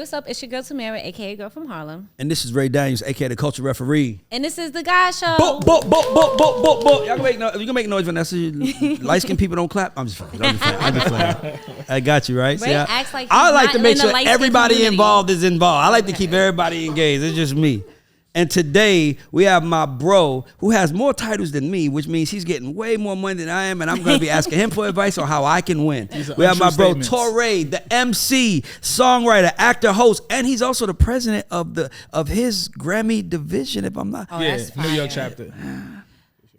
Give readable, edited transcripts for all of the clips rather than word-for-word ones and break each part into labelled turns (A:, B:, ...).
A: what's up? It's your girl Tamara, aka Girl from Harlem.
B: And this is Ray Daniels, aka the Culture Referee.
A: And this is the Guy Show.
B: Y'all can make noise when that's light skinned people don't clap. I'm just playing. I got you, right?
A: Ray acts like
B: I like to make
A: in
B: sure
A: the
B: everybody
A: community.
B: involved is involved. I like to keep everybody engaged. It's just me. And today we have my bro who has more titles than me, which means he's getting way more money than I am, and I'm going to be asking him for advice on how I can win. We have my bro Torae, the MC, songwriter, actor, host, and he's also the president of his Grammy division. If I'm not,
C: New York chapter.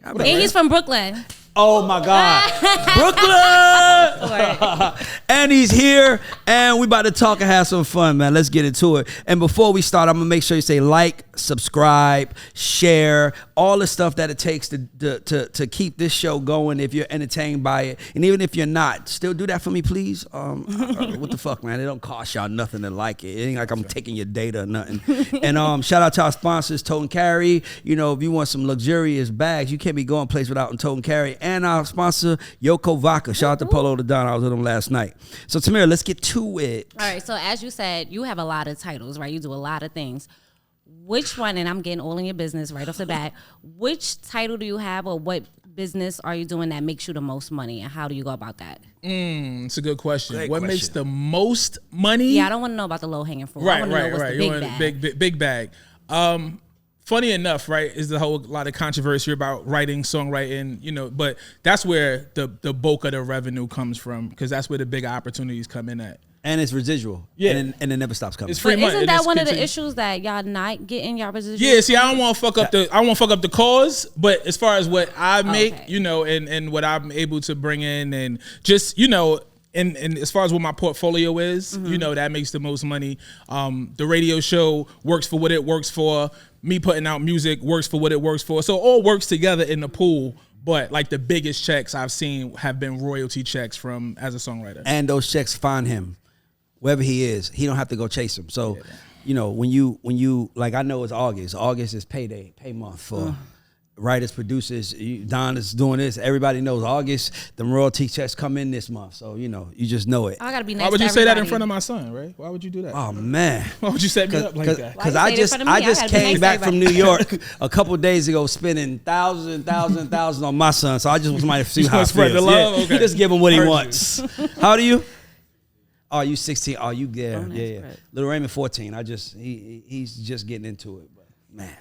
A: And he's from Brooklyn.
B: Oh my God, Brooklyn! And he's here, and we about to talk and have some fun, man. Let's get into it. And before we start, I'm gonna make sure you say like, subscribe, share, all the stuff that it takes to keep this show going. If you're entertained by it, and even if you're not, still do that for me, please. What the fuck, man? It don't cost y'all nothing to like it. It ain't like I'm taking your data or nothing. And shout out to our sponsors, Tote and Carry. You know, if you want some luxurious bags, you can't be going place without Tote and Carry. And our sponsor, Yoko Vodka. Shout out to Polo the Don. I was with him last night. So, Tamara, let's get to it.
A: All right. So, as you said, you have a lot of titles, right? You do a lot of things. Which one, and I'm getting all in your business right off the bat, which title do you have, or what business are you doing that makes you the most money, and how do you go about that?
C: It's a good question. What
B: question.
C: makes the most money?
A: Yeah, I don't want to know about the low-hanging fruit. I want to know what's the big bag.
C: Funny enough, right, is the whole lot of controversy about writing, songwriting, you know, but that's where the bulk of the revenue comes from, because that's where the big opportunities come in at.
B: And it's residual.
C: Yeah.
B: And it never stops coming.
C: It's free
A: But
C: money.
A: isn't that one of the issues that y'all not getting y'all residual?
C: Yeah, see, I don't want to fuck up the cause, but as far as what I make, you know, and what I'm able to bring in, and just, you know, and as far as what my portfolio is, you know, that makes the most money. The radio show works for what it works for. Me putting out music works for what it works for. So it all works together in the pool. But like the biggest checks I've seen have been royalty checks from as a songwriter.
B: And those checks find him wherever he is. He don't have to go chase him. So, you know, when you like, I know it's August. August is pay month for writers, producers. Don is doing this. Everybody knows August. The royalty checks come in this month. So, you know, you just know it.
A: I gotta be nice.
C: Why would you
A: to
C: say that in
A: everybody.
C: front of my son, right? Why would you do that?
B: Oh man.
C: Why would you set me up like that?
B: Because I just came back from New York a couple of days ago, spending thousands on my son. So I just was trying to see how it
C: spread
B: feels.
C: the love?
B: Yeah.
C: Okay.
B: Just give him what he
C: Heard
B: wants. How old are you? Oh, you 16. Oh, you there?
A: Oh,
B: Yeah.
A: right.
B: Little Raymond 14. He's just getting into it. But man.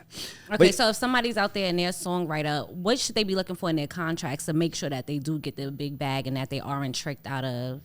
A: Okay, so if somebody's out there and they're a songwriter, what should they be looking for in their contracts to make sure that they do get the big bag and that they aren't tricked out of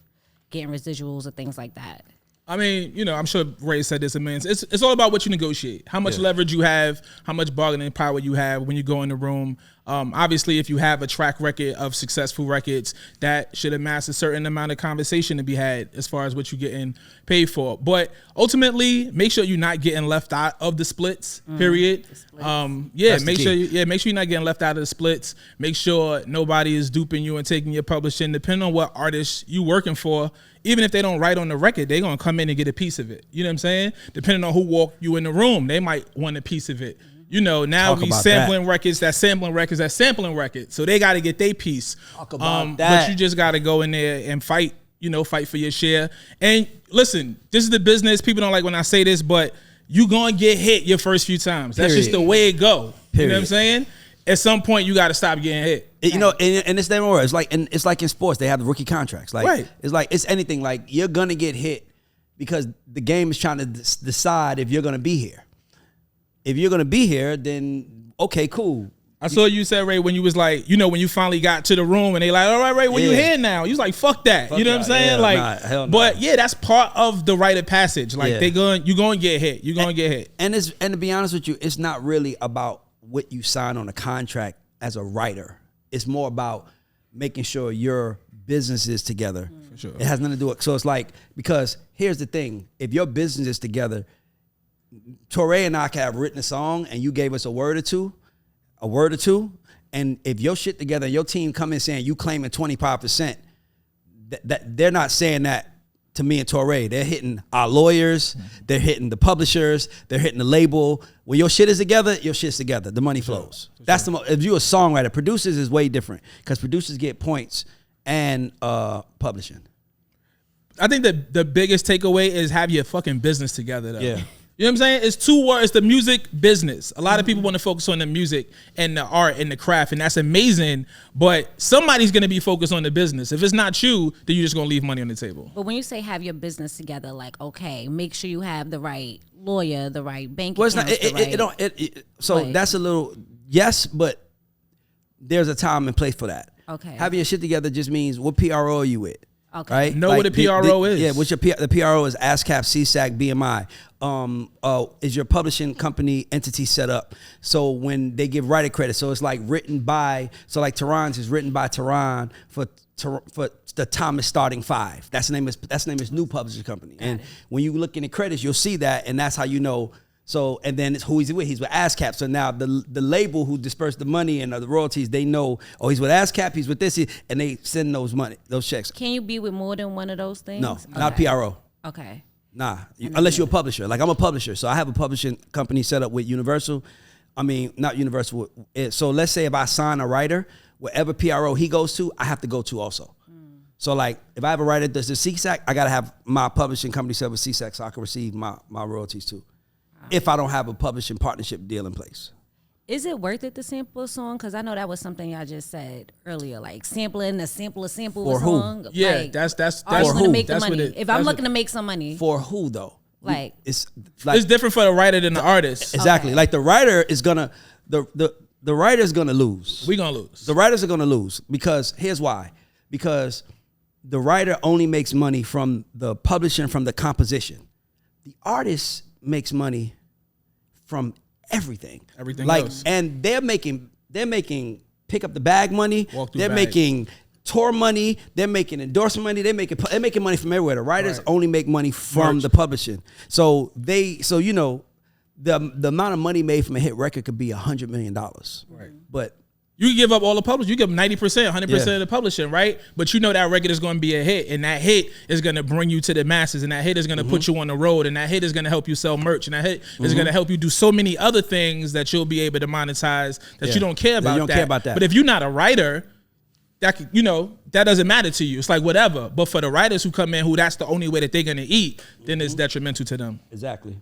A: getting residuals or things like that?
C: I mean, you know, I'm sure Ray said this a million. It's all about what you negotiate, how much leverage you have, how much bargaining power you have when you go in the room. Obviously, if you have a track record of successful records, that should amass a certain amount of conversation to be had as far as what you're getting paid for. But ultimately, make sure you're not getting left out of the splits. Period. Make sure you're not getting left out of the splits. Make sure nobody is duping you and taking your publishing. Depending on what artist you working for, even if they don't write on the record, they're gonna come in and get a piece of it. You know what I'm saying? Depending on who walked you in the room, they might want a piece of it. You know, now we sampling records, that's sampling records. So they got to get their piece.
B: Talk about that.
C: But you just got to go in there and fight, you know, fight for your share. And listen, this is the business. People don't like when I say this, but you going to get hit your first few times. That's just the way it go. You know what I'm saying? At some point, you got to stop getting hit.
B: You know, and it's never worse. It's like in sports, they have the rookie contracts. Like it's anything. Like you're gonna get hit because the game is trying to decide if you're gonna be here. If you're gonna be here, then okay, cool.
C: I saw you said, Ray, when you was like, you know, when you finally got to the room and they like, all right, Ray, when you here now? You was like, fuck that. You know what I'm saying?
B: Hell no.
C: But yeah, that's part of the rite of passage. Like you're gonna get hit. You're gonna get hit.
B: And to be honest with you, it's not really about what you sign on a contract as a writer. It's more about making sure your business is together.
C: For sure.
B: It has nothing to do with so it's like, because here's the thing, if your business is together, Torae and I could have written a song and you gave us a word or two, and if your shit together and your team come in saying you claiming 25%, that they're not saying that to me and Torae. They're hitting our lawyers, they're hitting the publishers, they're hitting the label. When your shit is together, your shit's together. The money flows. That's if you're a songwriter. Producers is way different because producers get points and publishing.
C: I think the biggest takeaway is have your fucking business together, though.
B: Yeah.
C: You know what I'm saying? It's two words. It's the music business. A lot of people want to focus on the music and the art and the craft, and that's amazing. But somebody's going to be focused on the business. If it's not you, then you're just going to leave money on the table.
A: But when you say have your business together, like, okay, make sure you have the right lawyer, the right bank
B: Well, it's not.
A: accounts,
B: So that's a little yes, but there's a time and place for that.
A: Okay.
B: Having your shit together just means what PRO are you with.
A: Okay.
B: Right?
C: Know what a PRO is.
B: Yeah, what's the PRO is ASCAP, CSAC, BMI. Is your publishing company entity set up? So when they give writer credit, so it's like written by, so like Tehran's is written by Tehran for the Thomas Starting Five. That's the name is New Publishing Company. And when you look in the credits, you'll see that, and that's how you know. So, and then it's who he's with. He's with ASCAP. So now the label who dispersed the money and the royalties, they know, oh, he's with ASCAP, he's with this, and they send those checks.
A: Can you be with more than one of those things?
B: No, not PRO.
A: Okay.
B: Nah, unless you're a publisher. Like I'm a publisher, so I have a publishing company set up with Universal. I mean, not Universal. So let's say if I sign a writer, wherever PRO he goes to, I have to go to also. So like if I have a writer that's the CSAC, I gotta have my publishing company set up with CSAC so I can receive my royalties too. If I don't have a publishing partnership deal in place.
A: Is it worth it to sample a song? Because I know that was something y'all just said earlier, like sampling a sample a
B: For who?
A: song.
C: Yeah,
A: like,
C: that's
A: are you
B: for
A: gonna
B: who?
A: make the
C: That's what
A: money?
C: it-
A: If
C: that's
A: I'm
C: what-
A: looking to make some money,
B: For who though?
A: like
B: It's like
C: It's different for the writer than the artist.
B: exactly
A: Okay.
B: like the writer is gonna the writer's gonna lose.
C: We gonna lose.
B: The writers are gonna lose because here's why. Because the writer only makes money from the publishing, from the composition. The artist makes money from everything.
C: Everything
B: like
C: else.
B: and they're making pick up the bag money.
C: Walk through
B: They're
C: bag.
B: making tour money. They're making endorsement money. They're making money from everywhere. The writers
C: Right.
B: only make money from
C: Merch.
B: the publishing. So you know the amount of money made from a hit record could be $100 million.
C: Right.
B: But
C: You can give up all the publishing. You give 90%, 100%
B: Yeah.
C: of the publishing, right? But you know that record is going to be a hit, and that hit is going to bring you to the masses, and that hit is going to put you on the road, and that hit is going to help you sell merch, and that hit is going to help you do so many other things that you'll be able to monetize that
B: Yeah.
C: you don't care
B: That
C: about.
B: you don't care about that.
C: But if you're not a writer, that that doesn't matter to you. It's like whatever. But for the writers who come in, who that's the only way that they're going to eat, then it's detrimental to them.
B: exactly.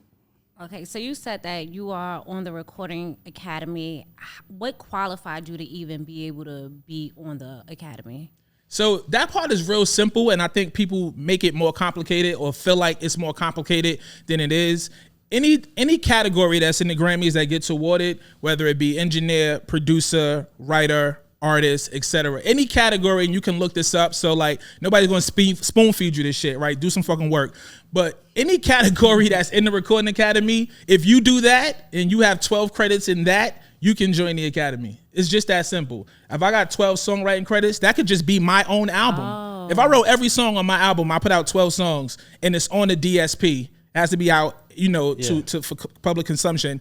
A: okay, so you said that you are on the Recording Academy. What qualified you to even be able to be on the Academy?
C: So that part is real simple, and I think people make it more complicated or feel like it's more complicated than it is. Any category that's in the Grammys that gets awarded, whether it be engineer, producer, writer, artist, etc. Any category, and you can look this up. So like nobody's going to spoon feed you this shit, right? Do some fucking work. But any category that's in the Recording Academy, if you do that and you have 12 credits in that, you can join the Academy. It's just that simple. If I got 12 songwriting credits, that could just be my own album. If I wrote every song on my album, I put out 12 songs and it's on the DSP, it has to be out, for public consumption.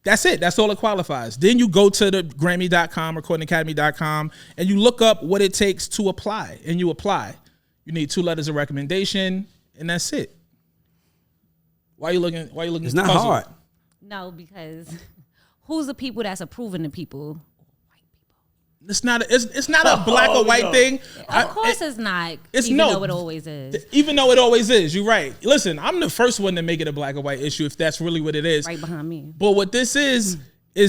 C: That's it. That's all it qualifies. Then you go to the Grammy.com, recordingacademy.com, and you look up what it takes to apply, and you apply. You need 2 letters of recommendation, and that's it. Why are you looking?
B: It's not
C: puzzled?
B: hard.
A: No, because who's the people that's approving the people?
C: It's not a black or white thing.
A: Of course it's not.
C: it's
A: even
C: no-
A: though it always is.
C: Even though it always is. You're right. Listen, I'm the first one to make it a black or white issue if that's really what it is.
A: Right behind me.
C: But what this is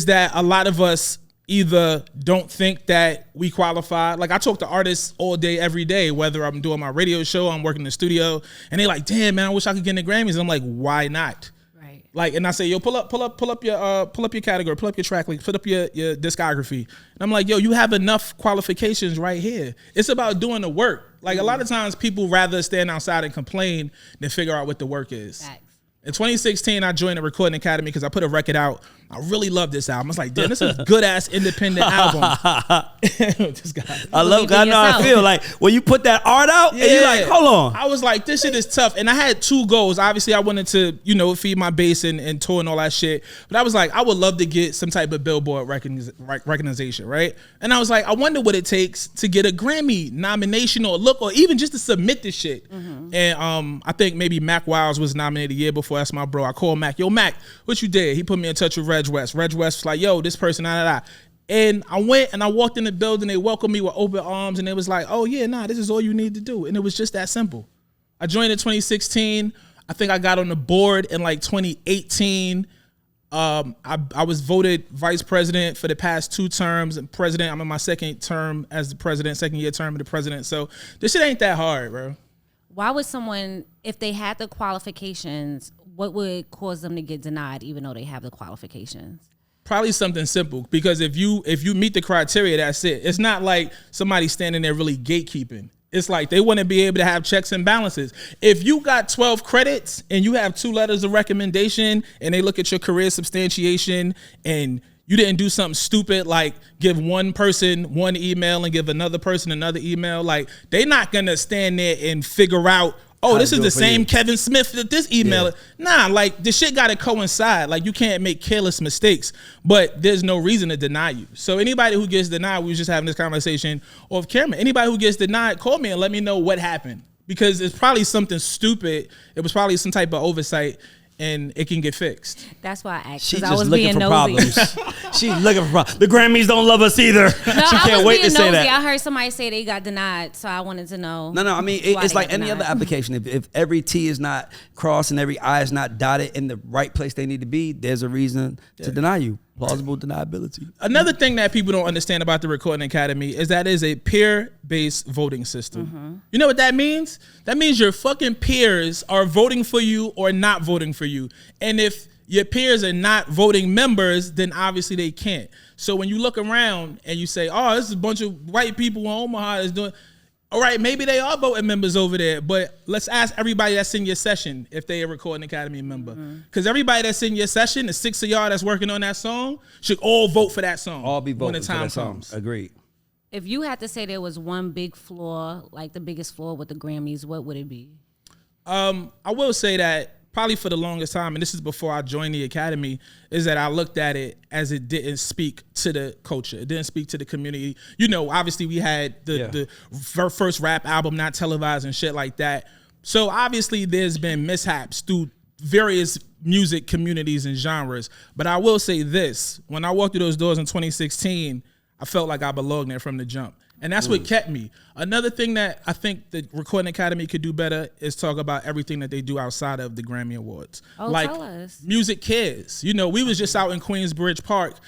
C: that a lot of us either don't think that we qualify. Like I talk to artists all day, every day, whether I'm doing my radio show, I'm working in the studio, and they're like, damn, man, I wish I could get in the Grammys. And I'm like, why not?
A: Right.
C: Like, and I say, yo, pull up your category, pull up your track list, put up your discography. And I'm like, yo, you have enough qualifications right here. It's about doing the work. Like a lot of times people rather stand outside and complain than figure out what the work is.
A: Facts.
C: In 2016, I joined the Recording Academy because I put a record out. I really love this album. I was like, damn, this is a good ass independent album. This guy.
B: I love.
A: Believe in
B: I know. I
A: yourself.
B: feel like when you put that art out, and you're like, hold on.
C: I was like, this shit is tough. And I had 2 goals. Obviously, I wanted to, feed my base and tour and all that shit. But I was like, I would love to get some type of Billboard recognition, right? And I was like, I wonder what it takes to get a Grammy nomination or look, or even just to submit this shit.
A: Mm-hmm.
C: And I think maybe Mac Wiles was nominated a year before. That's my bro. I called Mac. Yo, Mac, what you did? He put me in touch with Reg West. Reg West was like, yo, this person, And I went and I walked in the building. They welcomed me with open arms, and it was like, oh yeah, nah, this is all you need to do. And it was just that simple. I joined in 2016. I think I got on the board in like 2018. I was voted vice president for the past 2 terms and president. I'm in my second term as the president, second year term of the president. So this shit ain't that hard, bro.
A: Why would someone, if they had the qualifications, what would cause them to get denied even though they have the qualifications?
C: Probably something simple, because if you meet the criteria, that's it. It's not like somebody standing there really gatekeeping. It's like they want to be able to have checks and balances. If you got 12 credits and you have 2 letters of recommendation and they look at your career substantiation and you didn't do something stupid like give one person one email and give another person another email, like they not going to stand there and figure out, oh, this is the same Kevin Smith that this email. Yeah. Nah, like the shit got to coincide. Like you can't make careless mistakes, but there's no reason to deny you. So anybody who gets denied, we was just having this conversation off camera. Anybody who gets denied, call me and let me know what happened, because it's probably something stupid. It was probably some type of oversight, and it can get fixed.
A: That's why I asked.
B: She's
A: I
B: just
A: was
B: looking
A: being
B: for
A: nosy.
B: problems. She's looking for problems. The Grammys don't love us either.
A: No,
B: she can't wait to say that.
A: I heard somebody say they got denied, so I wanted to know.
B: No. I mean, it's like any other application. If every T is not crossed and every I is not dotted in the right place they need to be, there's a reason to deny you. Plausible deniability.
C: Another thing that people don't understand about the Recording Academy is that it is a peer-based voting system. Mm-hmm. You know what that means? That means your fucking peers are voting for you or not voting for you. And if your peers are not voting members, then obviously they can't. So when you look around and you say, oh, this is a bunch of white people in Omaha that's doing, all right, maybe they are voting members over there, but let's ask everybody that's in your session if they a Recording Academy member. Because everybody that's in your session, the 6 of y'all that's working on that song, should all vote for that song.
B: All be voting
C: when the time comes.
B: Agreed.
A: If you had to say there was one big flaw, like the biggest flaw with the Grammys, what would it be?
C: I will say that probably for the longest time, and this is before I joined the Academy, is that I looked at it as it didn't speak to the culture. It didn't speak to the community. You know, obviously we had the first rap album not televised and shit like that. So obviously there's been mishaps through various music communities and genres. But I will say this, when I walked through those doors in 2016, I felt like I belonged there from the jump. And that's what kept me. Another thing that I think the Recording Academy could do better is talk about everything that they do outside of the Grammy Awards.
A: Oh,
C: like
A: tell us.
C: Music Cares. You know, we was just out in Queensbridge Park,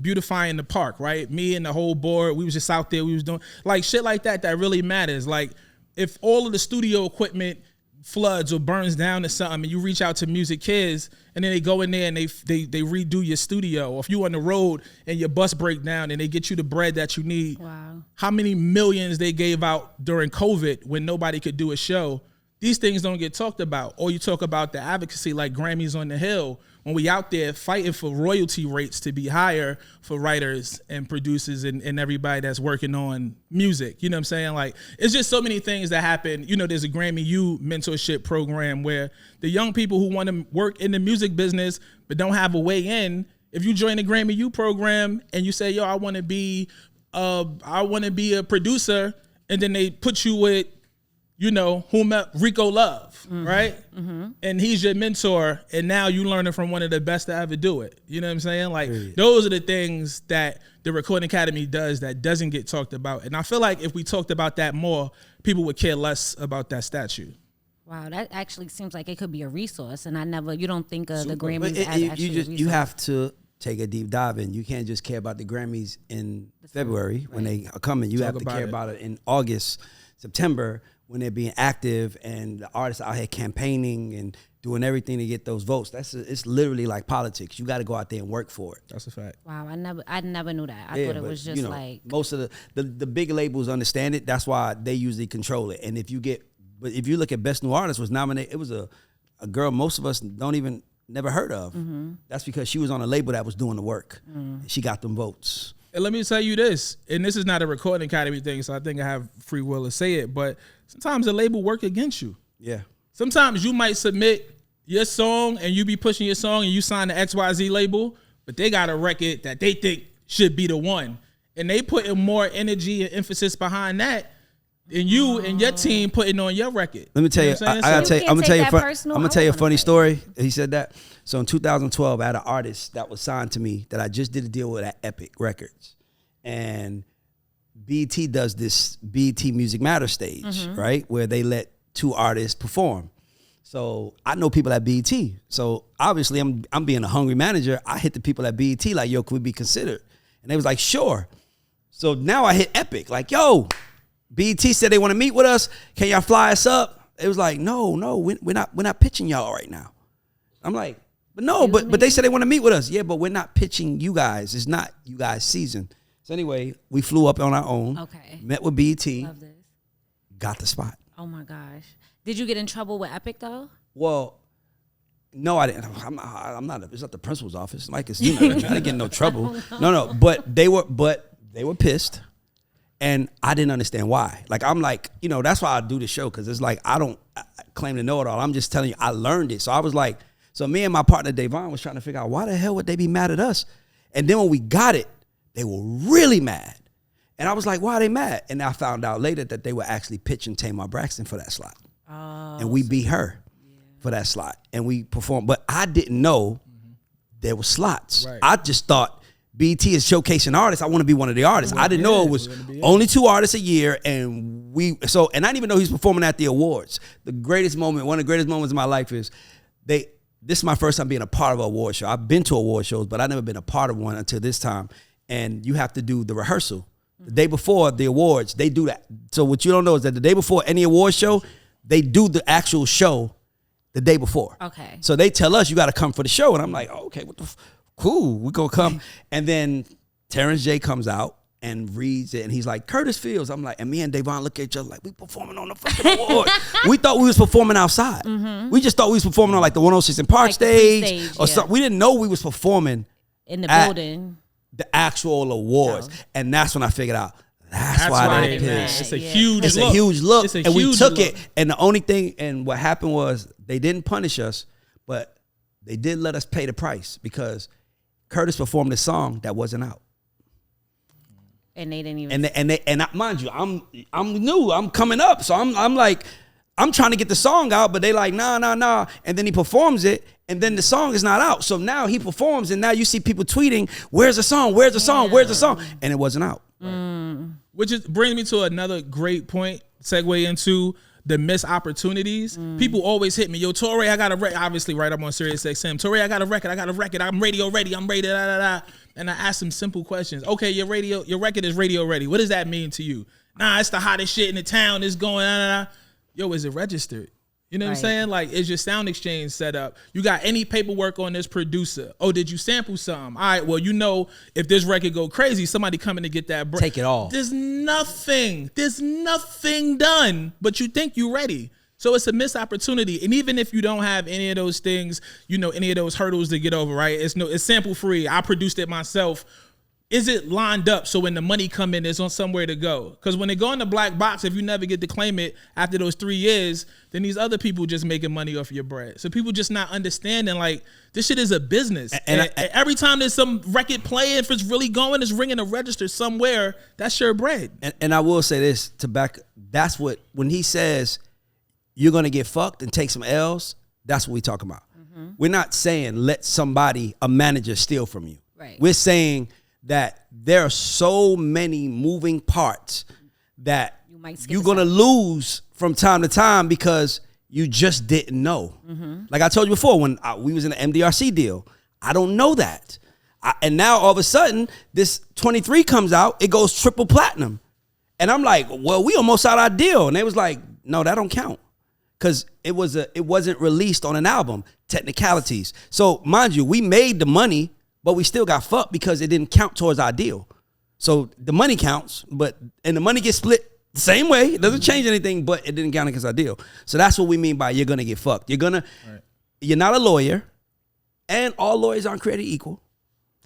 C: beautifying the park, right? Me and the whole board, we was just out there. We was doing like shit like that really matters. Like if all of the studio equipment floods or burns down or something and you reach out to Music Kids and then they go in there and they redo your studio, or if you on the road and your bus break down and they get you the bread that you need.
A: Wow.
C: How many millions they gave out during COVID when nobody could do a show. These things don't get talked about. Or you talk about the advocacy like Grammys on the Hill, when we out there fighting for royalty rates to be higher for writers and producers and everybody that's working on music. You know what I'm saying? Like, it's just so many things that happen. You know, there's a Grammy U mentorship program where the young people who want to work in the music business but don't have a way in, if you join the Grammy U program and you say, yo, I want to be a producer, and then they put you with, you know, Rico Love, right? Mm-hmm. And he's your mentor, and now you learning from one of the best to ever do it. You know what I'm saying? Like, those are the things that the Recording Academy does that doesn't get talked about. And I feel like if we talked about that more, people would care less about that statue.
A: Wow, that actually seems like it could be a resource, and you don't think of the Grammys as actually a resource.
B: You have to take a deep dive in. You can't just care about the Grammys in February when they are coming. You have to care about it in August, September, when they're being active and the artists out here campaigning and doing everything to get those votes. It's literally like politics. You got to go out there and work for it.
C: That's a fact.
A: Wow, I never knew that. I thought it was just like
B: most of the big labels understand it. That's why they usually control it. And if you look at Best New Artist was nominated, it was a girl most of us never heard of. Mm-hmm. That's because she was on a label that was doing the work. Mm-hmm. She got them votes.
C: And let me tell you this, and this is not a Recording Academy thing, so I think I have free will to say it, but sometimes the label work against you.
B: Yeah.
C: Sometimes you might submit your song and you be pushing your song and you sign the XYZ label, but they got a record that they think should be the one. And they putting more energy and emphasis behind that than you and your team putting on your record.
B: Let me tell you, I'm gonna tell you a funny story. He said that. So in 2012, I had an artist that was signed to me that I just did a deal with at Epic Records. And BET does this BET Music Matter stage, right? Where they let two artists perform. So I know people at BET. So obviously I'm being a hungry manager. I hit the people at BET like, yo, could we be considered? And they was like, sure. So now I hit Epic, like, yo, BET said they want to meet with us. Can y'all fly us up? It was like, no, we're not pitching y'all right now. I'm like, but they said they want to meet with us. Yeah, but we're not pitching you guys. It's not you guys' season. So anyway, we flew up on our own. Okay. Met with BET. Love this. Got the spot.
A: Oh my gosh. Did you get in trouble with Epic though?
B: Well, no, I didn't. I'm not. It's not the principal's office. Like it's, I didn't get in no trouble. No. But they were pissed, and I didn't understand why. Like I'm like, that's why I do the show, because it's like I don't claim to know it all. I'm just telling you I learned it. So I was like, so me and my partner Davon was trying to figure out why the hell would they be mad at us, and then when we got it, they were really mad. And I was like, why are they mad? And I found out later that they were actually pitching Tamar Braxton for that slot. Oh, and we beat her for that slot. And we performed. But I didn't know there were slots. Right. I just thought BET is showcasing artists. I want to be one of the artists. I didn't know it was only 2 artists a year. And and I didn't even know he was performing at the awards. One of the greatest moments of my life is this is my first time being a part of an award show. I've been to award shows, but I've never been a part of one until this time. And you have to do the rehearsal. The day before the awards, they do that. So what you don't know is that the day before any award show, they do the actual show the day before. Okay. So they tell us you got to come for the show. And I'm like, oh, okay, cool, we're going to come. And then Terrence J comes out and reads it. And he's like, Curtis Fields. I'm like, and me and Davon look at each other like, we performing on the fucking award. We thought we was performing outside. Mm-hmm. We just thought we was performing on like the 106 in Park stage or something. We didn't know we was performing
A: in the building.
B: The actual awards. And that's when I figured out that's why they pissed.
C: It's a huge
B: look.
C: A huge look.
B: And we took it. And the only thing, and what happened was they didn't punish us, but they did let us pay the price because Curtis performed a song that wasn't out.
A: And they didn't even.
B: And mind you, I'm new. I'm coming up, so I'm like, I'm trying to get the song out, but they like, nah. And then he performs it, and then the song is not out. So now he performs, and now you see people tweeting, where's the song? Where's the song? Where's the song? And it wasn't out.
C: Which brings me to another great point, segue into the missed opportunities. People always hit me, yo, Torae, I got a record. Obviously, right up on Sirius XM. Torae, I got a record. I'm radio ready. I'm ready. And I ask them simple questions. Okay, your record is radio ready. What does that mean to you? Nah, it's the hottest shit in the town. It's going. Yo, is it registered? You know what I'm saying? Like, is your sound exchange set up? You got any paperwork on this producer? Oh, did you sample some? All right, well, if this record go crazy, somebody coming to get that break.
B: Take it all.
C: There's nothing done, but you think you ready. So it's a missed opportunity. And even if you don't have any of those things, any of those hurdles to get over, right? It's sample free. I produced it myself. Is it lined up so when the money come in, there's on somewhere to go? Because when they go in the black box, if you never get to claim it after those 3 years, then these other people just making money off your bread. So people just not understanding, like, this shit is a business. And every time there's some record playing, if it's really going, it's ringing a register somewhere, that's your bread.
B: And I will say this, that's what, when he says you're going to get fucked and take some L's, that's what we talk about. Mm-hmm. We're not saying let a manager steal from you. Right. We're saying that there are so many moving parts that you're going to lose from time to time because you just didn't know. Mm-hmm. Like I told you before, when we was in the MDRC deal, I don't know that. And now all of a sudden, this 23 comes out, it goes triple platinum. And I'm like, well, we almost out our deal. And they was like, no, that don't count. Because it wasn't released on an album, technicalities. So mind you, we made the money, but we still got fucked because it didn't count towards our deal. So the money counts, and the money gets split the same way. It doesn't change anything, but it didn't count against our deal. So that's what we mean by you're gonna get fucked. You're not a lawyer, and all lawyers aren't created equal.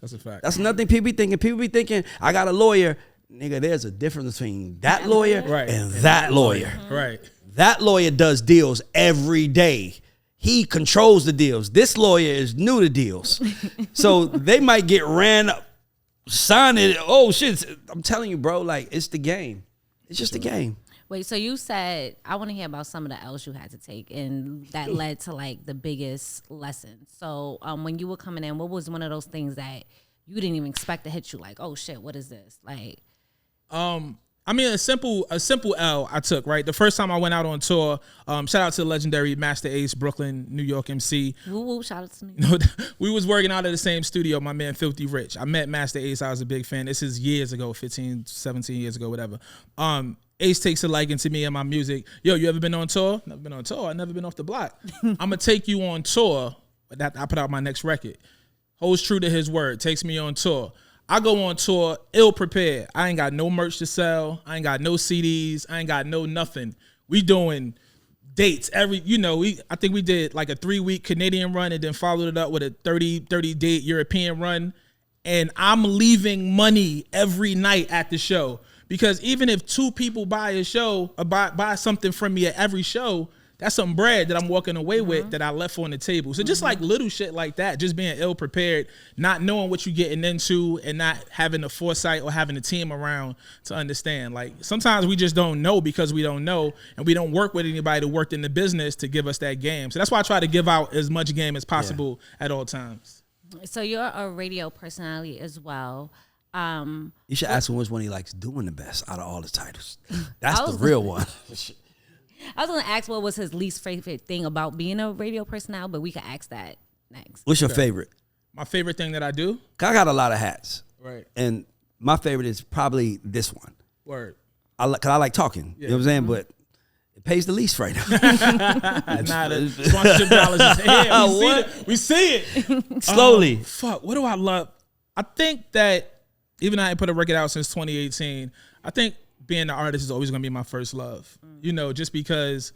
C: That's a fact.
B: That's nothing people be thinking. People be thinking, I got a lawyer. Nigga, there's a difference between that lawyer and that lawyer.
C: Right.
B: That lawyer does deals every day. He controls the deals. This lawyer is new to deals. So they might get ran up, sign it. Oh, shit. I'm telling you, bro, like, it's the game. It's just a game.
A: Wait, so you said, I want to hear about some of the L's you had to take and that led to, like, the biggest lesson. So when you were coming in, what was one of those things that you didn't even expect to hit you? Like, oh, shit, what is this? Like,
C: I mean, a simple L I took, right? The first time I went out on tour, shout out to the legendary Master Ace, Brooklyn, New York MC.
A: Woo woo, shout out to me.
C: We was working out of the same studio, my man Filthy Rich. I met Master Ace, I was a big fan. This is years ago, 15, 17 years ago, whatever. Ace takes a liking to me and my music. Yo, you ever been on tour? Never been on tour. I never been off the block. I'm going to take you on tour. I put out my next record. Holds true to his word. Takes me on tour. I go on tour ill prepared. I ain't got no merch to sell. I ain't got no CDs. I ain't got no nothing. We doing dates I think we did like a 3-week Canadian run and then followed it up with a 30 date European run. And I'm leaving money every night at the show, because even if 2 people buy a show or buy something from me at every show, that's some bread that I'm walking away with that I left on the table. So just like little shit like that, just being ill prepared, not knowing what you're getting into and not having the foresight or having a team around to understand. Like sometimes we just don't know because we don't know, and we don't work with anybody that worked in the business to give us that game. So that's why I try to give out as much game as possible at all times.
A: So you're a radio personality as well.
B: You should ask him which one he likes doing the best out of all the titles. That's the real one.
A: I was going to ask what was his least favorite thing about being a radio personality, but we could ask that next.
B: What's your favorite?
C: My favorite thing that I do?
B: I got a lot of hats.
C: Right.
B: And my favorite is probably this one.
C: Word.
B: Because I like talking. You know what I'm saying? But it pays the least right now.
C: The sponsorship dollars is here. We see it.
B: Slowly.
C: What do I love? I think that even though I ain't put a record out since 2018, I think being an artist is always going to be my first love. Just because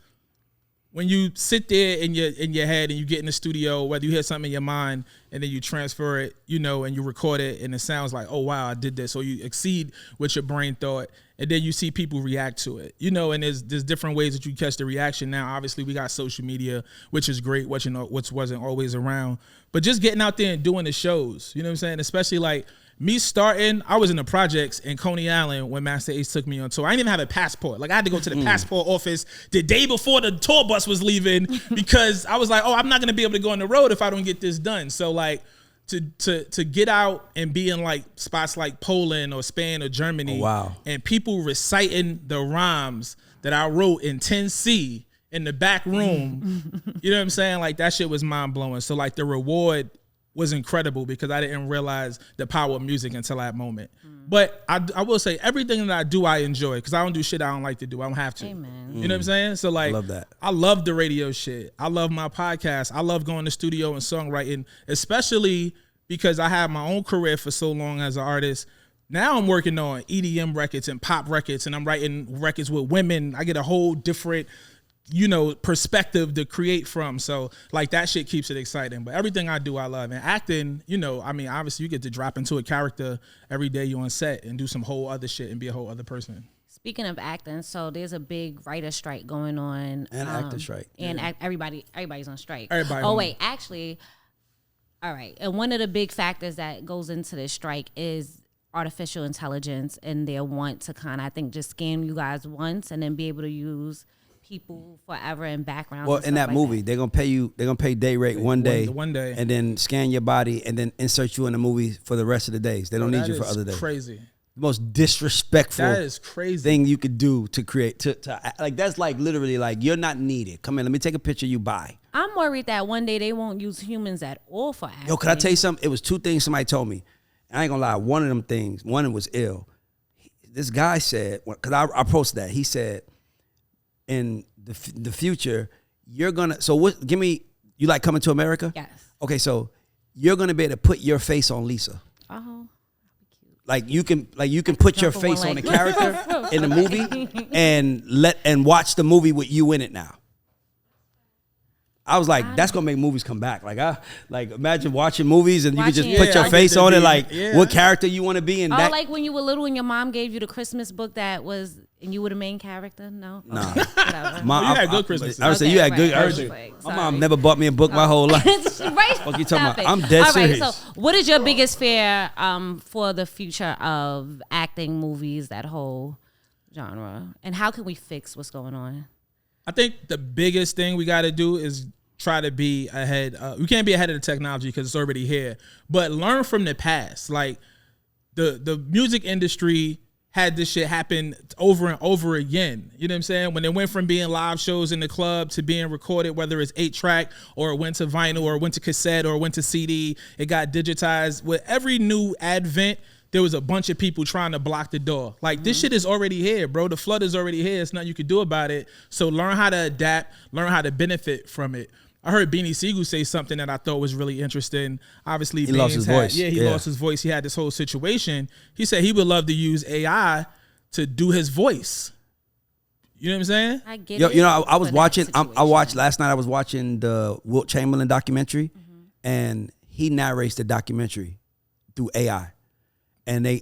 C: when you sit there in your head and you get in the studio, whether you hear something in your mind and then you transfer it, and you record it and it sounds like, oh, wow, I did this. Or you exceed what your brain thought. And then you see people react to it, and there's different ways that you catch the reaction. Now, obviously, we got social media, which is great, which wasn't always around. But just getting out there and doing the shows, you know what I'm saying? Especially like me starting, I was in the projects in Coney Island when Master Ace took me on tour. I didn't even have a passport. Like I had to go to the passport office the day before the tour bus was leaving because I was like, oh, I'm not gonna be able to go on the road if I don't get this done. So like to get out and be in like spots like Poland or Spain or Germany, and people reciting the rhymes that I wrote in 10C in the back room, you know what I'm saying? Like that shit was mind blowing. So like the reward was incredible because I didn't realize the power of music until that moment. But I will say everything that I do, I enjoy because I don't do shit I don't like to do. I don't have to.
A: Amen.
C: You know what I'm saying? So like,
B: I love that.
C: I love the radio shit. I love my podcast. I love going to studio and songwriting, especially because I had my own career for so long as an artist. Now I'm working on EDM records and pop records, and I'm writing records with women. I get a whole different perspective to create from. So like that shit keeps it exciting. But everything I do, I love. And acting, obviously you get to drop into a character every day you're on set and do some whole other shit and be a whole other person.
A: Speaking of acting, so there's a big writer strike going on.
B: And actor strike.
A: And everybody's on strike.
C: Everybody.
A: All right. And one of the big factors that goes into this strike is artificial intelligence and their want to kind of, I think, just scam you guys once and then be able to use people forever in backgrounds.
B: Well, in that movie, they're gonna pay day rate one day, and then scan your body and then insert you in the movie for the rest of the days. They don't need you for other days.
C: Crazy.
B: The most disrespectful
C: that is crazy
B: thing you could do to create to like that's like literally like you're not needed. Come in, let me take a picture. You buy.
A: I'm worried that one day they won't use humans at all for acting.
B: Yo, can I tell you something? It was 2 things somebody told me. I ain't gonna lie. One of them things, one was ill. This guy said, because I posted that. He said, in the future, you're gonna. So what? Give me. You like Coming to America?
A: Yes.
B: Okay, so you're gonna be able to put your face on Lisa.
A: Oh.
B: Like you can put your face on a character in the movie and watch the movie with you in it now. I was like, that's gonna make movies come back. Like imagine watching movies and you can just put your face on it, like what character you want to be in.
A: Like when you were little and your mom gave you the Christmas book that was, and you were the main character. No,
B: okay.
C: Mom, you had good Christmas.
B: I would say you had good. My mom never bought me a book my whole life.
A: Right?
B: What you talking about? I'm dead serious.
A: So what is your biggest fear for the future of acting, movies, that whole genre, and how can we fix what's going on?
C: I think the biggest thing we got to do is try to be ahead. We can't be ahead of the technology because it's already here, but learn from the past. Like the music industry had this shit happen over and over again. You know what I'm saying? When it went from being live shows in the club to being recorded, whether it's 8-track or it went to vinyl or it went to cassette or it went to CD, it got digitized. With every new advent, there was a bunch of people trying to block the door. Like, this shit is already here, bro. The flood is already here. There's nothing you can do about it. So learn how to adapt, learn how to benefit from it. I heard Beanie Siegel say something that I thought was really interesting. Obviously,
B: he lost his voice.
C: Yeah, he lost his voice. He had this whole situation. He said he would love to use AI to do his voice. You know what I'm saying?
A: I get
B: Yo,
A: it.
B: you know, I was watching. I watched
A: situation.
B: last night. I was watching the Wilt Chamberlain documentary, and he narrates the documentary through AI. And they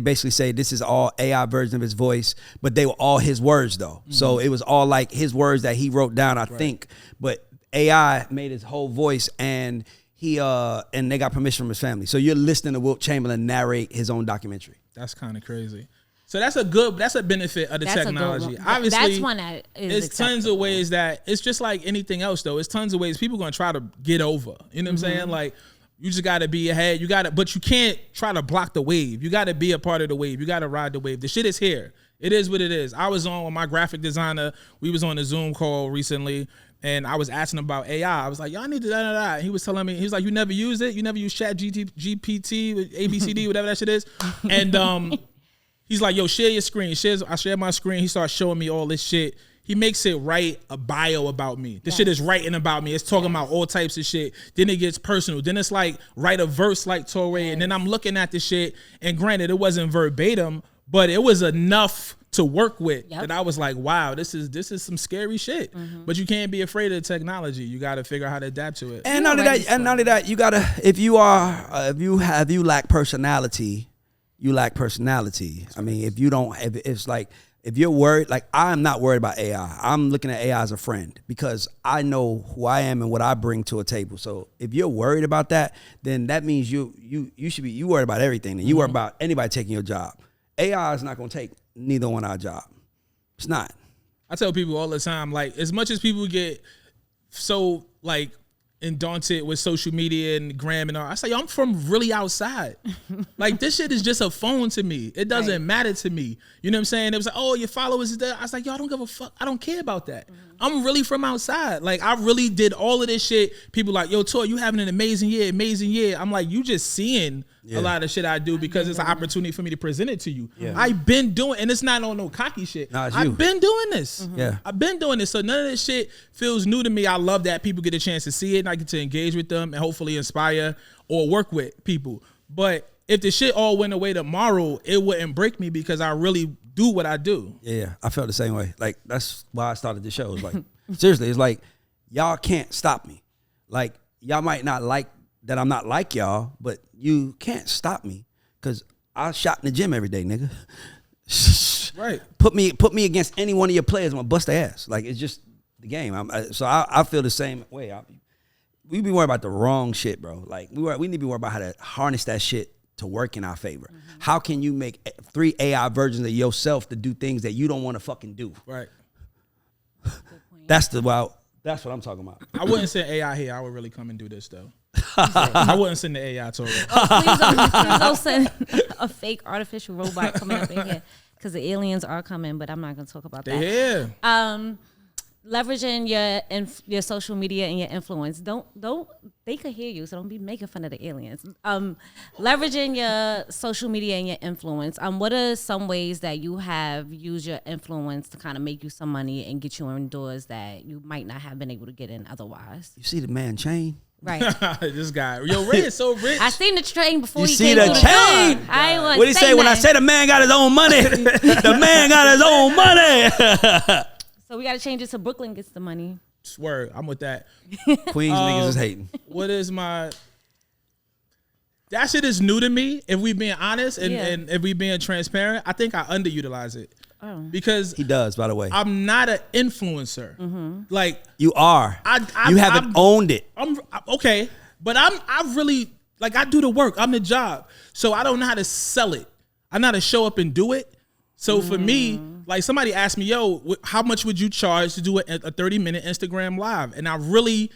B: basically say this is all AI version of his voice, but they were all his words though. So it was all like his words that he wrote down, I think. But AI made his whole voice, and he and they got permission from his family. So you're listening to Wilt Chamberlain narrate his own documentary.
C: That's kind of crazy. So that's a benefit of the technology. Obviously,
A: that's one that is
C: it's tons of ways that it's just like anything else though. It's tons of ways people gonna try to get over. You know what I'm saying? Like, you just got to be ahead. But you can't try to block the wave. You got to be a part of the wave. You got to ride the wave. The shit is here. It is what it is. I was on with my graphic designer. We was on a Zoom call recently, and I was asking him about AI. I was like, y'all need to da. He was telling me, he was like, you never use it? You never use Chat GPT, ABCD, whatever that shit is? And he's like, yo, share your screen. I share my screen. He starts showing me all this shit. He makes it write a bio about me. The shit is writing about me. It's talking about all types of shit. Then it gets personal. Then it's like write a verse like Torae. And then I'm looking at the shit. And granted, it wasn't verbatim, but it was enough to work with that I was like, wow, this is some scary shit. But you can't be afraid of the technology. You got to figure out how to adapt to it.
B: And not only that, you gotta if you lack personality, you lack personality. I mean, if you're worried, like I'm not worried about AI. I'm looking at AI as a friend because I know who I am and what I bring to a table. So if you're worried about that, then that means you should be worried about everything. And you worry about anybody taking your job. AI is not going to take neither one our job. It's not.
C: I tell people all the time, like, as much as people get so like daunted with social media and gram and all, I say, yo, I'm from really outside. Like, this shit is just a phone to me. It doesn't matter to me. You know what I'm saying? It was like, oh, your followers is there. I was like, yo, I don't give a fuck. I don't care about that. I'm really from outside. Like, I really did all of this shit. People like, yo, Toy, you having an amazing year. I'm like, you just seeing a lot of shit I do because it's an opportunity for me to present it to you. I've been doing, and it's not on no cocky shit.
B: Nah,
C: I've been doing this.
B: Yeah.
C: I've been doing this. So none of this shit feels new to me. I love that people get a chance to see it and I get to engage with them and hopefully inspire or work with people. But if the shit all went away tomorrow, it wouldn't break me because I really do what I do.
B: Yeah, I felt the same way. Like, that's why I started the show. It's like, seriously, it's like, y'all can't stop me. Like, y'all might not like that I'm not like y'all, but you can't stop me because I shot in the gym every day, nigga.
C: Right.
B: Put me against any one of your players, I'm gonna bust their ass. Like, it's just the game. I feel the same way. We be worried about the wrong shit, bro. Like, we need to be worried about how to harness that shit to work in our favor. How can you make 3 AI versions of yourself to do things that you don't want to fucking do?
C: Right.
B: That's what I'm talking about.
C: I wouldn't send AI here. I would really come and do this though. I wouldn't send the AI to her.
A: Please don't send a fake artificial robot coming up in here because the aliens are coming, but I'm not going to talk about that.
C: They here.
A: Leveraging your social media and your influence. Don't they could hear you, so don't be making fun of the aliens. Leveraging your social media and your influence. What are some ways that you have used your influence to kind of make you some money and get you in doors that you might not have been able to get in otherwise?
B: You see the man chain?
A: Right.
C: This guy, yo, Ray is so rich.
A: I seen the train before
B: You
A: he
B: see
A: came
B: the
A: through
B: chain?
A: the door. I ain't want
B: What he say when I
A: nothing.
B: say the man got his own money? The man got his own money.
A: So we got to change it to Brooklyn gets the money.
C: Swear, I'm with that.
B: Queens niggas is hating.
C: What is my... That shit is new to me, if we being honest and if we being transparent. I think I underutilize it.
A: Oh.
C: Because
B: He does, by the way.
C: I'm not an influencer. Like,
B: You are. You haven't owned it.
C: I'm okay, but I really, like, I do the work. I'm the job. So I don't know how to sell it. I know how to show up and do it. So for me, like, somebody asked me, yo, how much would you charge to do a 30-minute Instagram live? And I really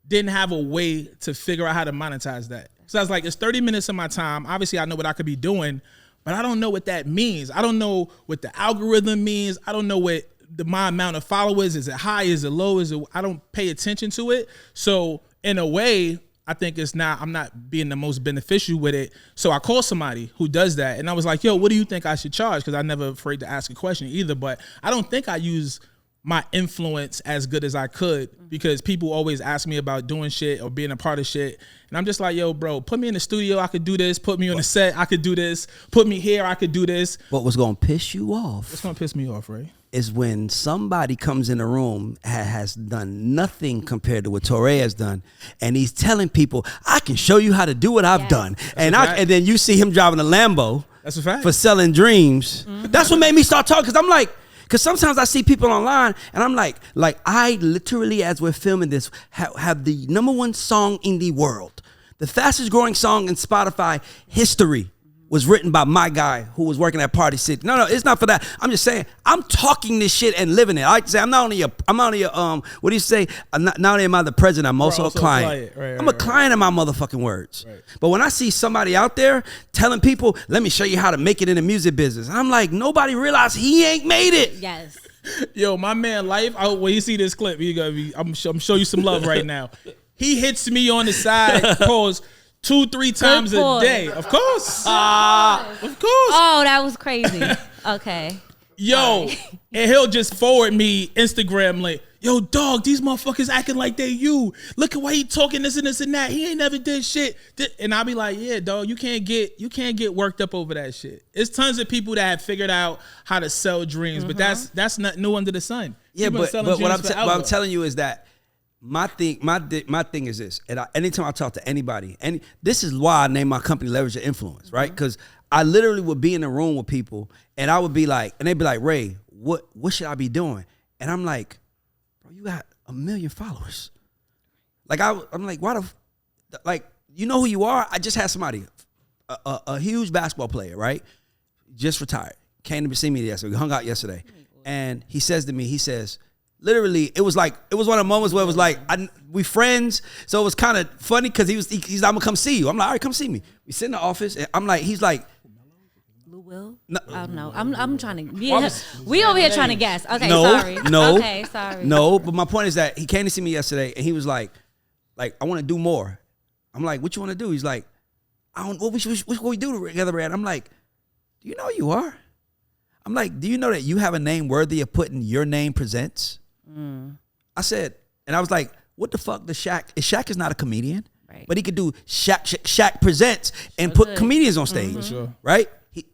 C: didn't have a way to figure out how to monetize that. So I was like, it's 30 minutes of my time. Obviously, I know what I could be doing, but I don't know what that means. I don't know what the algorithm means. I don't know what my amount of followers, is it high, is it low, I don't pay attention to it. So in a way, I think I'm not being the most beneficial with it. So I called somebody who does that, and I was like, yo, what do you think I should charge? Because I'm never afraid to ask a question either, but I don't think I use my influence as good as I could, because people always ask me about doing shit or being a part of shit. And I'm just like, yo, bro, put me in the studio, I could do this. Put me on the set, I could do this. Put me here, I could do this.
B: What was going to piss you off?
C: What's going to piss me off, Ray?
B: Is when somebody comes in the room has done nothing compared to what Torae has done, and he's telling people, I can show you how to do what I've done. And then you see him driving a Lambo.
C: That's a fact.
B: For selling dreams. That's what made me start talking, because I'm like, because sometimes I see people online and I'm like I literally, as we're filming this, have the #1 song in the world. The fastest growing song in Spotify history was written by my guy who was working at Party City. No, it's not for that. I'm just saying, I'm talking this shit and living it. I like to say, I'm not only a what do you say? Not only am I the president, I'm also a client. I'm a client of my motherfucking words. Right. But when I see somebody out there telling people, let me show you how to make it in the music business, I'm like, nobody realized he ain't made it.
A: Yes.
C: Yo, my man Life, when you see this clip, I'm show you some love right now. He hits me on the side, pause, 2-3 times a day. Of course. Of course.
A: Oh, that was crazy. Okay.
C: Yo, and he'll just forward me Instagram like, yo, dog, these motherfuckers acting like they you. Look at why he talking this and this and that. He ain't never did shit. And I'll be like, yeah, dog, you can't get worked up over that shit. It's tons of people that have figured out how to sell dreams, but that's not new under the sun.
B: Yeah, but what I'm telling you is that my thing is this, and anytime I talk to anybody, and this is why I named my company Leverage Your Influence, right? Because I literally would be in a room with people, and I would be like, and they'd be like, Ray, what should I be doing? And I'm like, bro, you got 1 million followers. Like I'm like, you know who you are? I just had somebody, a huge basketball player, right? Just retired, came to see me yesterday. We hung out yesterday, and he says to me, he says, literally, it was one of the moments where it was like, we friends, so it was kind of funny because he's I'm gonna come see you. I'm like, all right, come see me. We sit in the office, and I'm like, he's like,
A: Lou Will? No, I don't know. I'm trying to. We over here trying to guess. Okay, sorry.
B: No.
A: Okay, sorry.
B: No, but my point is that he came to see me yesterday, and he was like, I want to do more. I'm like, what you want to do? He's like, I don't. What we do together, Brad? I'm like, do you know who you are? I'm like, do you know that you have a name worthy of putting Your Name Presents? I said, and I was like, what the fuck does Shaq? Shaq is not a comedian, right? But he could do Shaq Presents and put comedians on stage, sure. Right?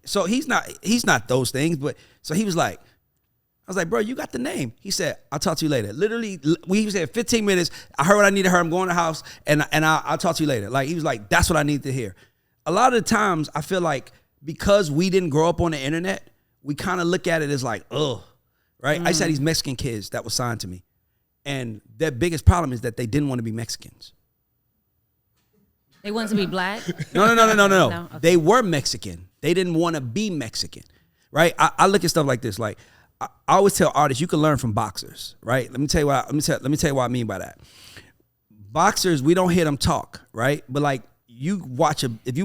B: So he's not those things, but so he was like, I was like, bro, you got the name. He said, I'll talk to you later. Literally, we said 15 minutes. I heard what I needed to hear. I'm going to the house, and I'll talk to you later. Like, he was like, that's what I need to hear. A lot of the times, I feel like because we didn't grow up on the internet, we kind of look at it as like, ugh. Right? I just had these Mexican kids that were signed to me. And their biggest problem is that they didn't want to be Mexicans.
A: They wanted to be black?
B: No. Okay. They were Mexican. They didn't want to be Mexican. Right? I look at stuff like this. Like, I always tell artists, you can learn from boxers. Right? Let me tell you what I mean by that. Boxers, we don't hear them talk. Right? But like, if you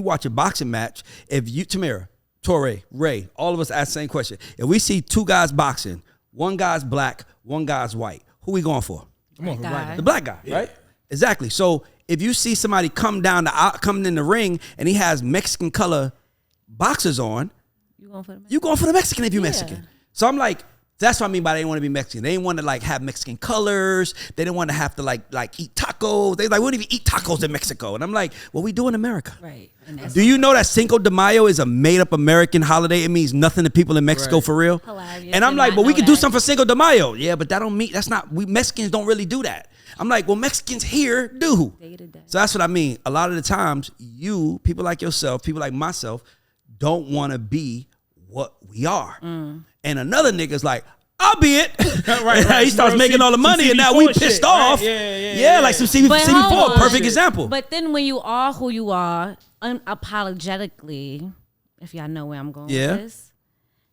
B: watch a boxing match, Tamira, Torae, Ray, all of us ask the same question. If we see two guys boxing, one guy's black, one guy's white, who we going for? The black guy, yeah. Right? Exactly. So if you see somebody coming in the ring and he has Mexican color boxers on, you going for the Mexican if you're Mexican. So I'm like, that's what I mean by they didn't want to be Mexican. They didn't want to like have Mexican colors. They didn't want to have to like eat tacos. They like, we don't even eat tacos in Mexico. And I'm like, well, we do in America. Right. Do you know that Cinco de Mayo is a made up American holiday? It means nothing to people in Mexico for real. Hilarious. And I'm like, but we can do something for Cinco de Mayo. Yeah, but that don't mean, we Mexicans don't really do that. I'm like, well, Mexicans here do. So that's what I mean. A lot of the times people like yourself, people like myself, don't want to be what we are. And another nigga's like, I'll be it. Right. He starts making all the money, and now we pissed off. Right? Yeah, like some CB4, perfect example.
A: But then when you are who you are, unapologetically, if y'all know where I'm going with this,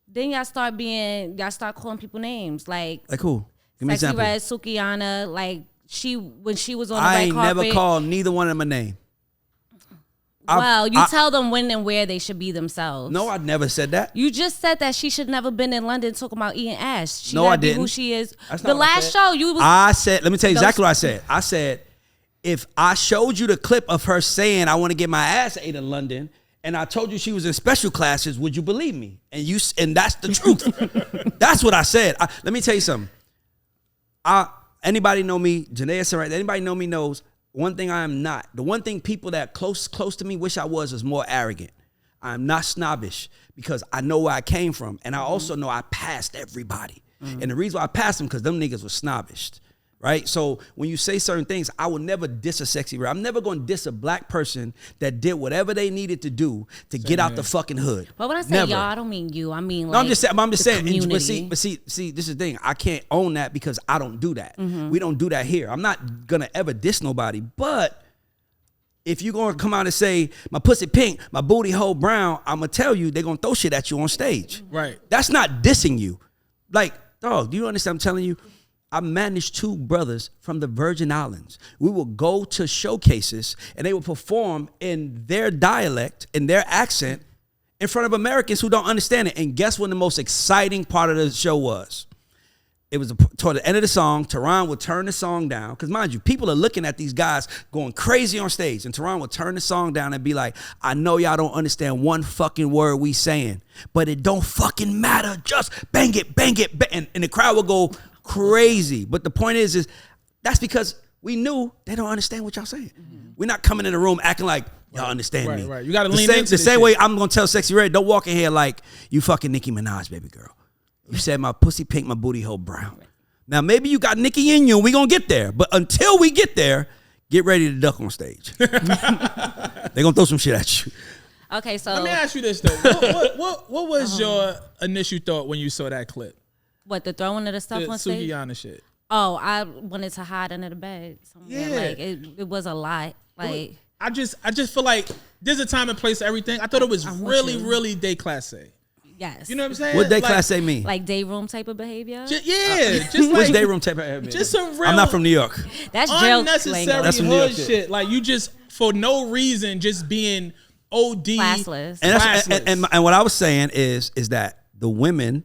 A: then y'all start calling people names. Like
B: who? Give me an example.
A: Red, Sukiana, like when she was on the red carpet.
B: I ain't never called neither one of them a name.
A: You tell them when and where they should be themselves.
B: No, I never said that.
A: You just said that she should never been in London talking about eating ass. She
B: No,
A: gotta
B: I
A: be
B: didn't.
A: Who she is.
B: That's
A: The
B: not what I
A: last
B: said.
A: show you was.
B: I said, let me tell you exactly what I said. I said, if I showed you the clip of her saying I want to get my ass ate in London, and I told you she was in special classes, would you believe me? And that's the truth. That's what I said. Let me tell you something. Anybody know me? Janaea said right. Anybody know me knows one thing I am not. The one thing people that close to me wish I was more arrogant. I'm not snobbish because I know where I came from, and I also know I passed everybody. And the reason why I passed them because them niggas were snobbish. Right? So when you say certain things, I will never diss a sexy red. I'm never going to diss a black person that did whatever they needed to do to get out the fucking hood.
A: But when I say
B: Never.
A: y'all, I don't mean you. I mean, like,
B: no, I'm just saying. But
A: community.
B: see, this is the thing. I can't own that because I don't do that. We don't do that here. I'm not gonna ever diss nobody. But if you're gonna come out and say my pussy pink, my booty hole brown, I'm gonna tell you they're gonna throw shit at you on stage.
C: Right.
B: That's not dissing you. Like, dog, do you understand? I'm telling you. I managed 2 brothers from the Virgin Islands. We will go to showcases and they will perform in their dialect, in their accent, in front of Americans who don't understand it. And guess what the most exciting part of the show was? It was toward the end of the song, Torae would turn the song down. Because mind you, people are looking at these guys going crazy on stage. And Torae would turn the song down and be like, I know y'all don't understand one fucking word we saying, but it don't fucking matter. Just bang it, bang it, bang. And the crowd would go crazy. But the point is that's because we knew they don't understand what y'all saying. We're not coming in the room acting like y'all understand me.
C: Right. You got to lean into
B: the same way I'm going to tell Sexy Red, don't walk in here like you fucking Nicki Minaj, baby girl. You said my pussy pink, my booty hole brown. Now, maybe you got Nicki in you and we going to get there. But until we get there, get ready to duck on stage. They're going to throw some shit at you.
A: Okay, so
C: let me ask you this, though. What was your initial thought when you saw that clip?
A: What, the throwing of the stuff
C: The
A: on stage?
C: Sugiyana shit.
A: Oh, I wanted to hide under the bed somewhere.
C: Yeah.
A: Like it was a lot. Like
C: I just feel like there's a time and place for everything. I thought it was really déclassé.
A: yes.
C: You know what I'm saying?
B: What day class say mean?
A: Like day room type of behavior.
C: Just
B: Which
C: like
B: day room type of
C: just some real.
B: I'm not from New York.
A: That's jail
C: unnecessary
A: lingo.
B: That's some New York
C: hood
B: shit.
C: shit. Like you just for no reason just being OD
A: Classless.
B: And, that's,
C: classless.
B: and what I was saying is that the women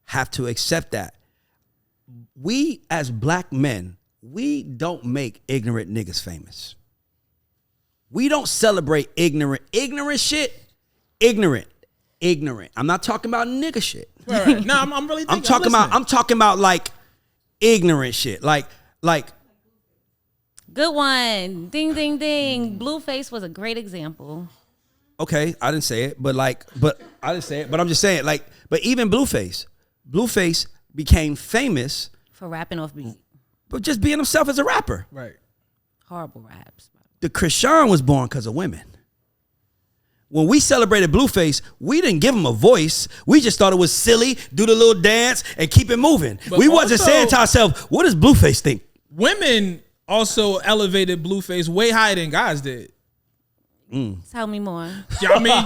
B: have to accept that. We as black men, we don't make ignorant niggas famous. We don't celebrate ignorant shit. Ignorant. I'm not talking about nigga shit.
C: Right. No, I'm really thinking,
B: I'm talking about like ignorant shit. Like
A: Good one. Ding, ding, ding. Blueface was a great example.
B: okay, I didn't say it, but I didn't say it, but I'm just saying but even Blueface became famous
A: For rapping off beat.
B: but just being himself as a rapper.
C: Right.
A: Horrible raps.
B: The Krishan was born because of women. When we celebrated Blueface, we didn't give him a voice. We just thought it was silly, do the little dance, and keep it moving.
C: But
B: we wasn't
C: also-
B: saying to ourselves, what does Blueface think?
C: Women also elevated Blueface way higher than guys did.
A: Tell me more.
C: I mean,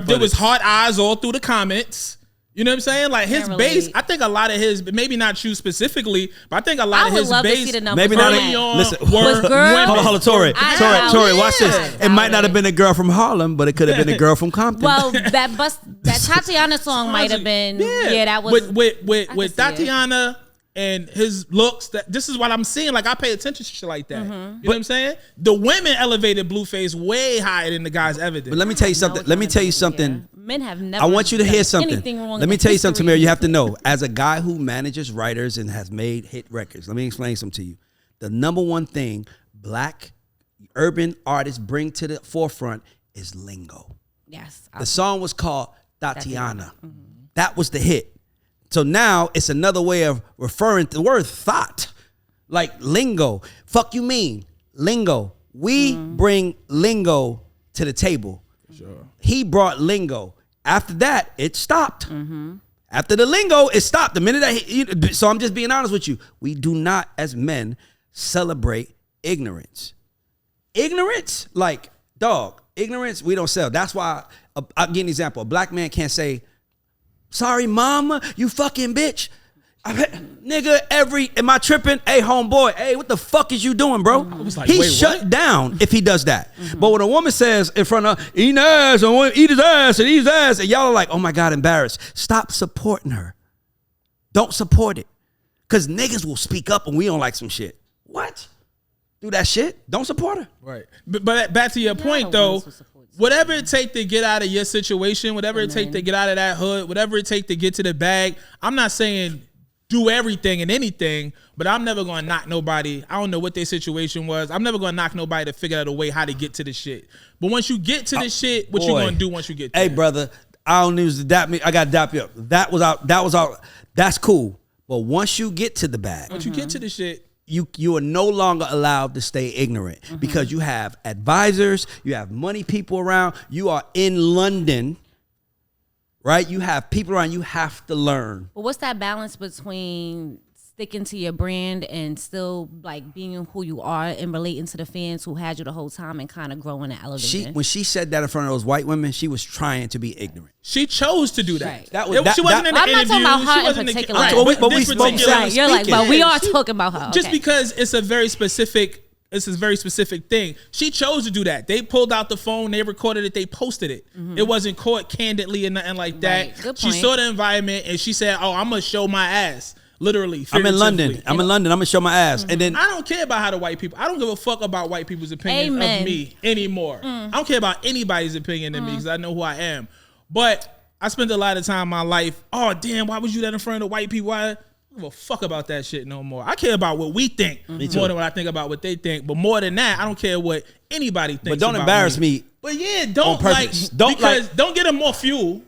C: there was hard eyes all through the comments. You know what I'm saying? Like his
A: Can't
C: bass,
A: relate.
C: I think a lot of his, maybe not you specifically, but I think a lot
A: I
C: of
A: would
C: his
A: love to
C: bass
A: see the numbers
B: Maybe
A: on
B: not
C: early
A: that.
C: on
B: Listen,
C: were
A: Was girl-
C: women.
B: Hold on, Torae.
A: I
B: Torae,
A: doubt
B: watch this.
A: it.
B: It might
A: Doubt
B: not have
A: it.
B: been a girl from Harlem, but it could have been a girl from Compton.
A: Well, that Tatiana song might have been. Yeah, that was.
C: with
A: I can see it.
C: Tatiana and his looks. That this is what I'm seeing. Like I pay attention to shit like that. You know what I'm saying? The women elevated Blueface way higher than the guys ever did.
B: But let me tell you something. Let me tell you something.
A: Men have never.
B: I want you to
A: done
B: hear something.
A: anything wrong
B: Let
A: in
B: me tell you something,
A: history.
B: Tamir. You have to know. As a guy who manages writers and has made hit records, let me explain something to you. The number one thing black urban artists bring to the forefront is lingo.
A: Yes.
B: The song was called Tatiana. That was the hit. So now it's another way of referring to the word thought. Like lingo. Fuck you mean? Lingo. We bring lingo to the table.
C: Sure.
B: He brought lingo. After that, it stopped. After the lingo, it stopped. The minute that so I'm just being honest with you. We do not, as men, celebrate ignorance. Ignorance, like, dog, ignorance, we don't sell. That's why, I'll give you an example. A black man can't say, sorry, mama, you fucking bitch. Nigga, am I tripping? Hey, homeboy, hey, what the fuck is you doing, bro?
C: like,
B: He's
C: wait,
B: shut
C: what?
B: down if he does that. But when a woman says in front of eating ass and eat his ass and eat his ass, and y'all are like, oh my God, embarrassed. Stop supporting her. Don't support it. Because niggas will speak up when we don't like some shit. What? Do that shit? Don't support her.
C: Right. But back to your point, though, whatever it take to get out of your situation, whatever it take to get out of that hood, whatever it take to get to the bag, I'm not saying do everything and anything, but I'm never going to knock nobody. I don't know what their situation was. I'm never going to knock nobody to figure out a way how to get to the shit. But once you get to the shit, what you going to do once you get there?
B: Hey, brother, I don't use the dap me. I got to dap you up. That was out. That's cool. But once you get to the bag.
C: Once you get to the shit.
B: You are no longer allowed to stay ignorant because you have advisors, you have money people around, you are in London, right? You have people around, you have to learn.
A: But what's that balance between sticking to your brand and still like being who you are and relating to the fans who had you the whole time and kind of growing and elevating?
B: When she said that in front of those white women, she was trying to be ignorant.
C: She chose to do that.
A: Right.
C: She wasn't in the
A: I'm not
C: interview.
A: talking about her
C: She wasn't
A: in particular.
C: Right.
B: But
C: This
B: we
C: particular-
B: spoke.
A: You're like, but we are talking about her.
C: Just
A: Okay.
C: because it's a very specific thing. She chose to do that. They pulled out the phone, they recorded it, they posted it. It wasn't caught candidly and nothing like that.
A: Right. Good
C: She
A: point.
C: saw the environment and she said, oh, I'm going to show my ass. Literally.
B: I'm in London.
C: figuratively.
B: I'm going to show my ass. And then
C: I don't care about how the white people. I don't give a fuck about white people's opinion
A: Amen.
C: of me anymore. I don't care about anybody's opinion of me because I know who I am. But I spent a lot of time in my life. Oh damn! Why would you that in front of the white people? I don't give a fuck about that shit no more. I care about what we think more than what I think about what they think. But more than that, I don't care what anybody thinks.
B: But don't
C: about
B: embarrass me.
C: But yeah,
B: on
C: don't
B: purpose.
C: like don't get them more fuel.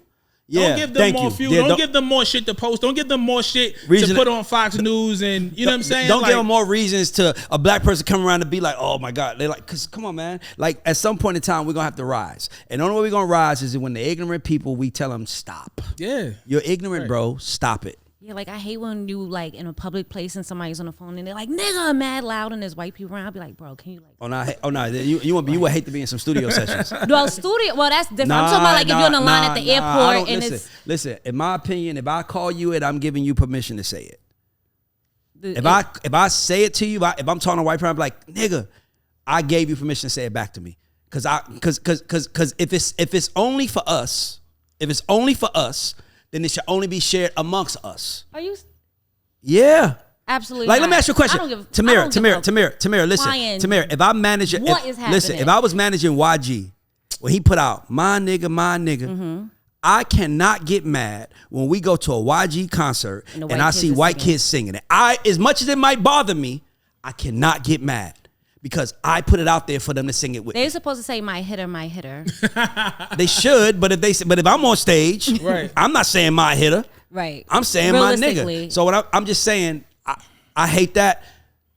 B: Yeah,
C: Don't give them more fuel.
B: Yeah,
C: don't give them more shit to post. Don't give them more shit
B: Reason-
C: to put on Fox News and you know what I'm saying.
B: Don't
C: Like,
B: give them more reasons to a black person come around to be like, oh my God. They're like, cause come on, man. Like at some point in time, we're gonna have to rise. And the only way we're gonna rise is when the ignorant people, we tell them stop.
C: Yeah.
B: You're ignorant, bro. Stop it.
A: Yeah, like I hate when you like in a public place and somebody's on the phone and they're like, nigga, mad loud and there's white people around. I'll be like, bro, can you like
B: Oh no. You would hate to be in some studio sessions.
A: well, that's different. I'm talking about like if you're on the line at the airport and
B: listen, in my opinion, if I call you it, I'm giving you permission to say it. If I say it to you, if I'm talking to a white person, I'm like, nigga, I gave you permission to say it back to me. Cause if it's only for us, then it should only be shared amongst us.
A: Are you?
B: Yeah.
A: Absolutely.
B: Like,
A: not.
B: let me ask you a question. Tamira, listen.
A: Flying.
B: Tamira, if I manage it,
A: What is happening?
B: Listen, if I was managing YG, when he put out my nigga, I cannot get mad when we go to a YG concert and I see white kids singing it. As much as it might bother me, I cannot get mad because I put it out there for them to sing it with.
A: They're supposed to say my hitter.
B: They should, but if I'm on stage,
C: Right.
B: I'm not saying my hitter.
A: Right.
B: I'm saying my nigga. So what I'm just saying, I hate that.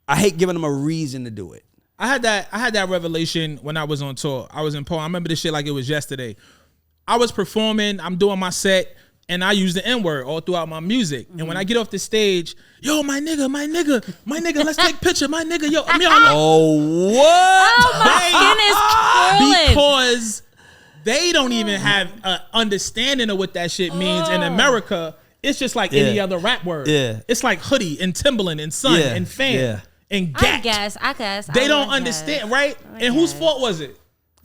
B: I hate giving them a reason to do it.
C: I had that revelation when I was on tour. I was in Poland. I remember this shit like it was yesterday. I was performing, I'm doing my set, and I use the N-word all throughout my music. And when I get off the stage, yo, my nigga, let's take picture, my nigga, yo. I mean,
B: Oh, what?
A: Oh, my skin is curling.
C: because they don't even have an understanding of what that shit means in America. It's just like any other rap word.
B: Yeah.
C: It's like hoodie and Timberland and sun and fan and gat.
A: I guess.
C: They don't understand, right? And whose fault was it?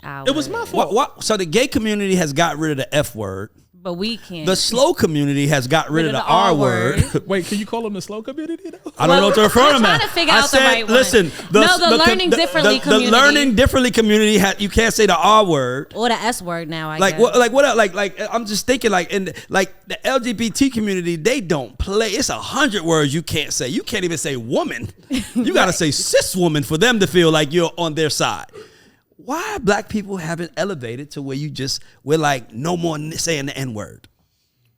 C: It was my fault.
B: What? So the gay community has got rid of the F word.
A: But we can't.
B: The slow community has got rid of the R word.
C: Wait, can you call them the slow community though?
B: I don't know what to refer to them
A: I'm trying to figure out the right one.
B: Listen,
A: the learning differently community.
B: The learning differently community, you can't say the R word.
A: Or the S word now, I
B: Like
A: guess.
B: what? I'm just thinking like in like the LGBT community, they don't play. It's 100 words you can't say. You can't even say woman. You got to say cis woman for them to feel like you're on their side. Why black people haven't elevated to where we're like no more saying the N word?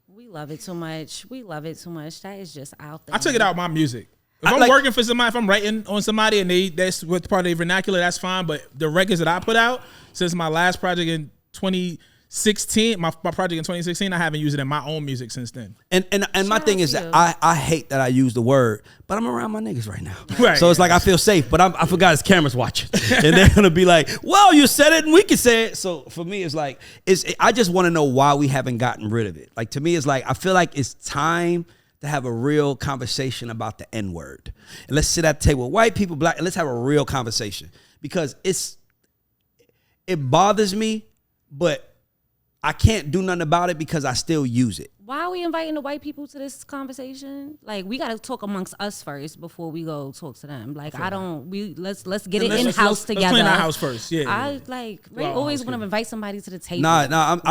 A: We love it too much. That is just out there.
C: I took it out of my music. If I'm working for somebody, if I'm writing on somebody and that's what part of their vernacular, that's fine. But the records that I put out since my last project in 2016, my project in 2016, I haven't used it in my own music since then.
B: And my thing is that I hate that I use the word, but I'm around my niggas right now.
C: Right.
B: So it's like I feel safe, but I forgot his camera's watching. And they're gonna be like, well, you said it and we can say it. So for me, it's like I just want to know why we haven't gotten rid of it. Like to me, it's like I feel like it's time to have a real conversation about the N-word. And let's sit at the table with white people, black, and let's have a real conversation. Because it bothers me, but I can't do nothing about it because I still use it.
A: Why are we inviting the white people to this conversation? Like, we got to talk amongst us first before we go talk to them. Like, let's get it in-house together.
C: Let's clean our house first. Yeah.
A: Ray always want to invite somebody to the table.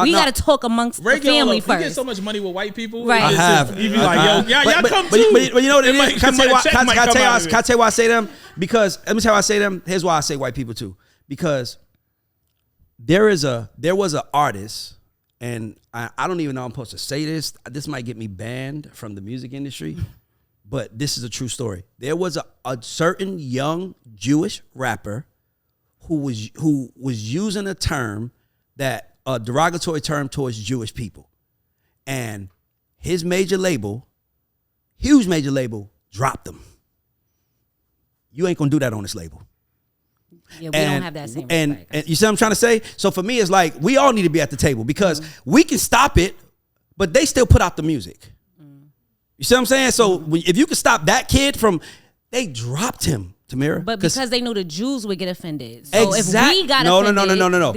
B: We
A: got to talk amongst the family first.
C: You get so much money with white people.
A: Right.
B: I have.
C: You be like, yo, y'all come too.
B: But you know what it is? Can I tell you why I say them? Because, let me tell you why I say them. Here's why I say white people too. Because there was an artist, and I don't even know I'm supposed to say this. This might get me banned from the music industry, but this is a true story. There was a certain young Jewish rapper who was using a derogatory term towards Jewish people, and his major label, huge major label, dropped him. You ain't gonna do that on this label.
A: Yeah, we don't have that same respect.
B: And you see what I'm trying to say? So for me, it's like we all need to be at the table because we can stop it, but they still put out the music. You see what I'm saying? So if you can stop that kid from, they dropped him, Tamira.
A: But because they knew the Jews would get offended. So if we got offended,
B: no.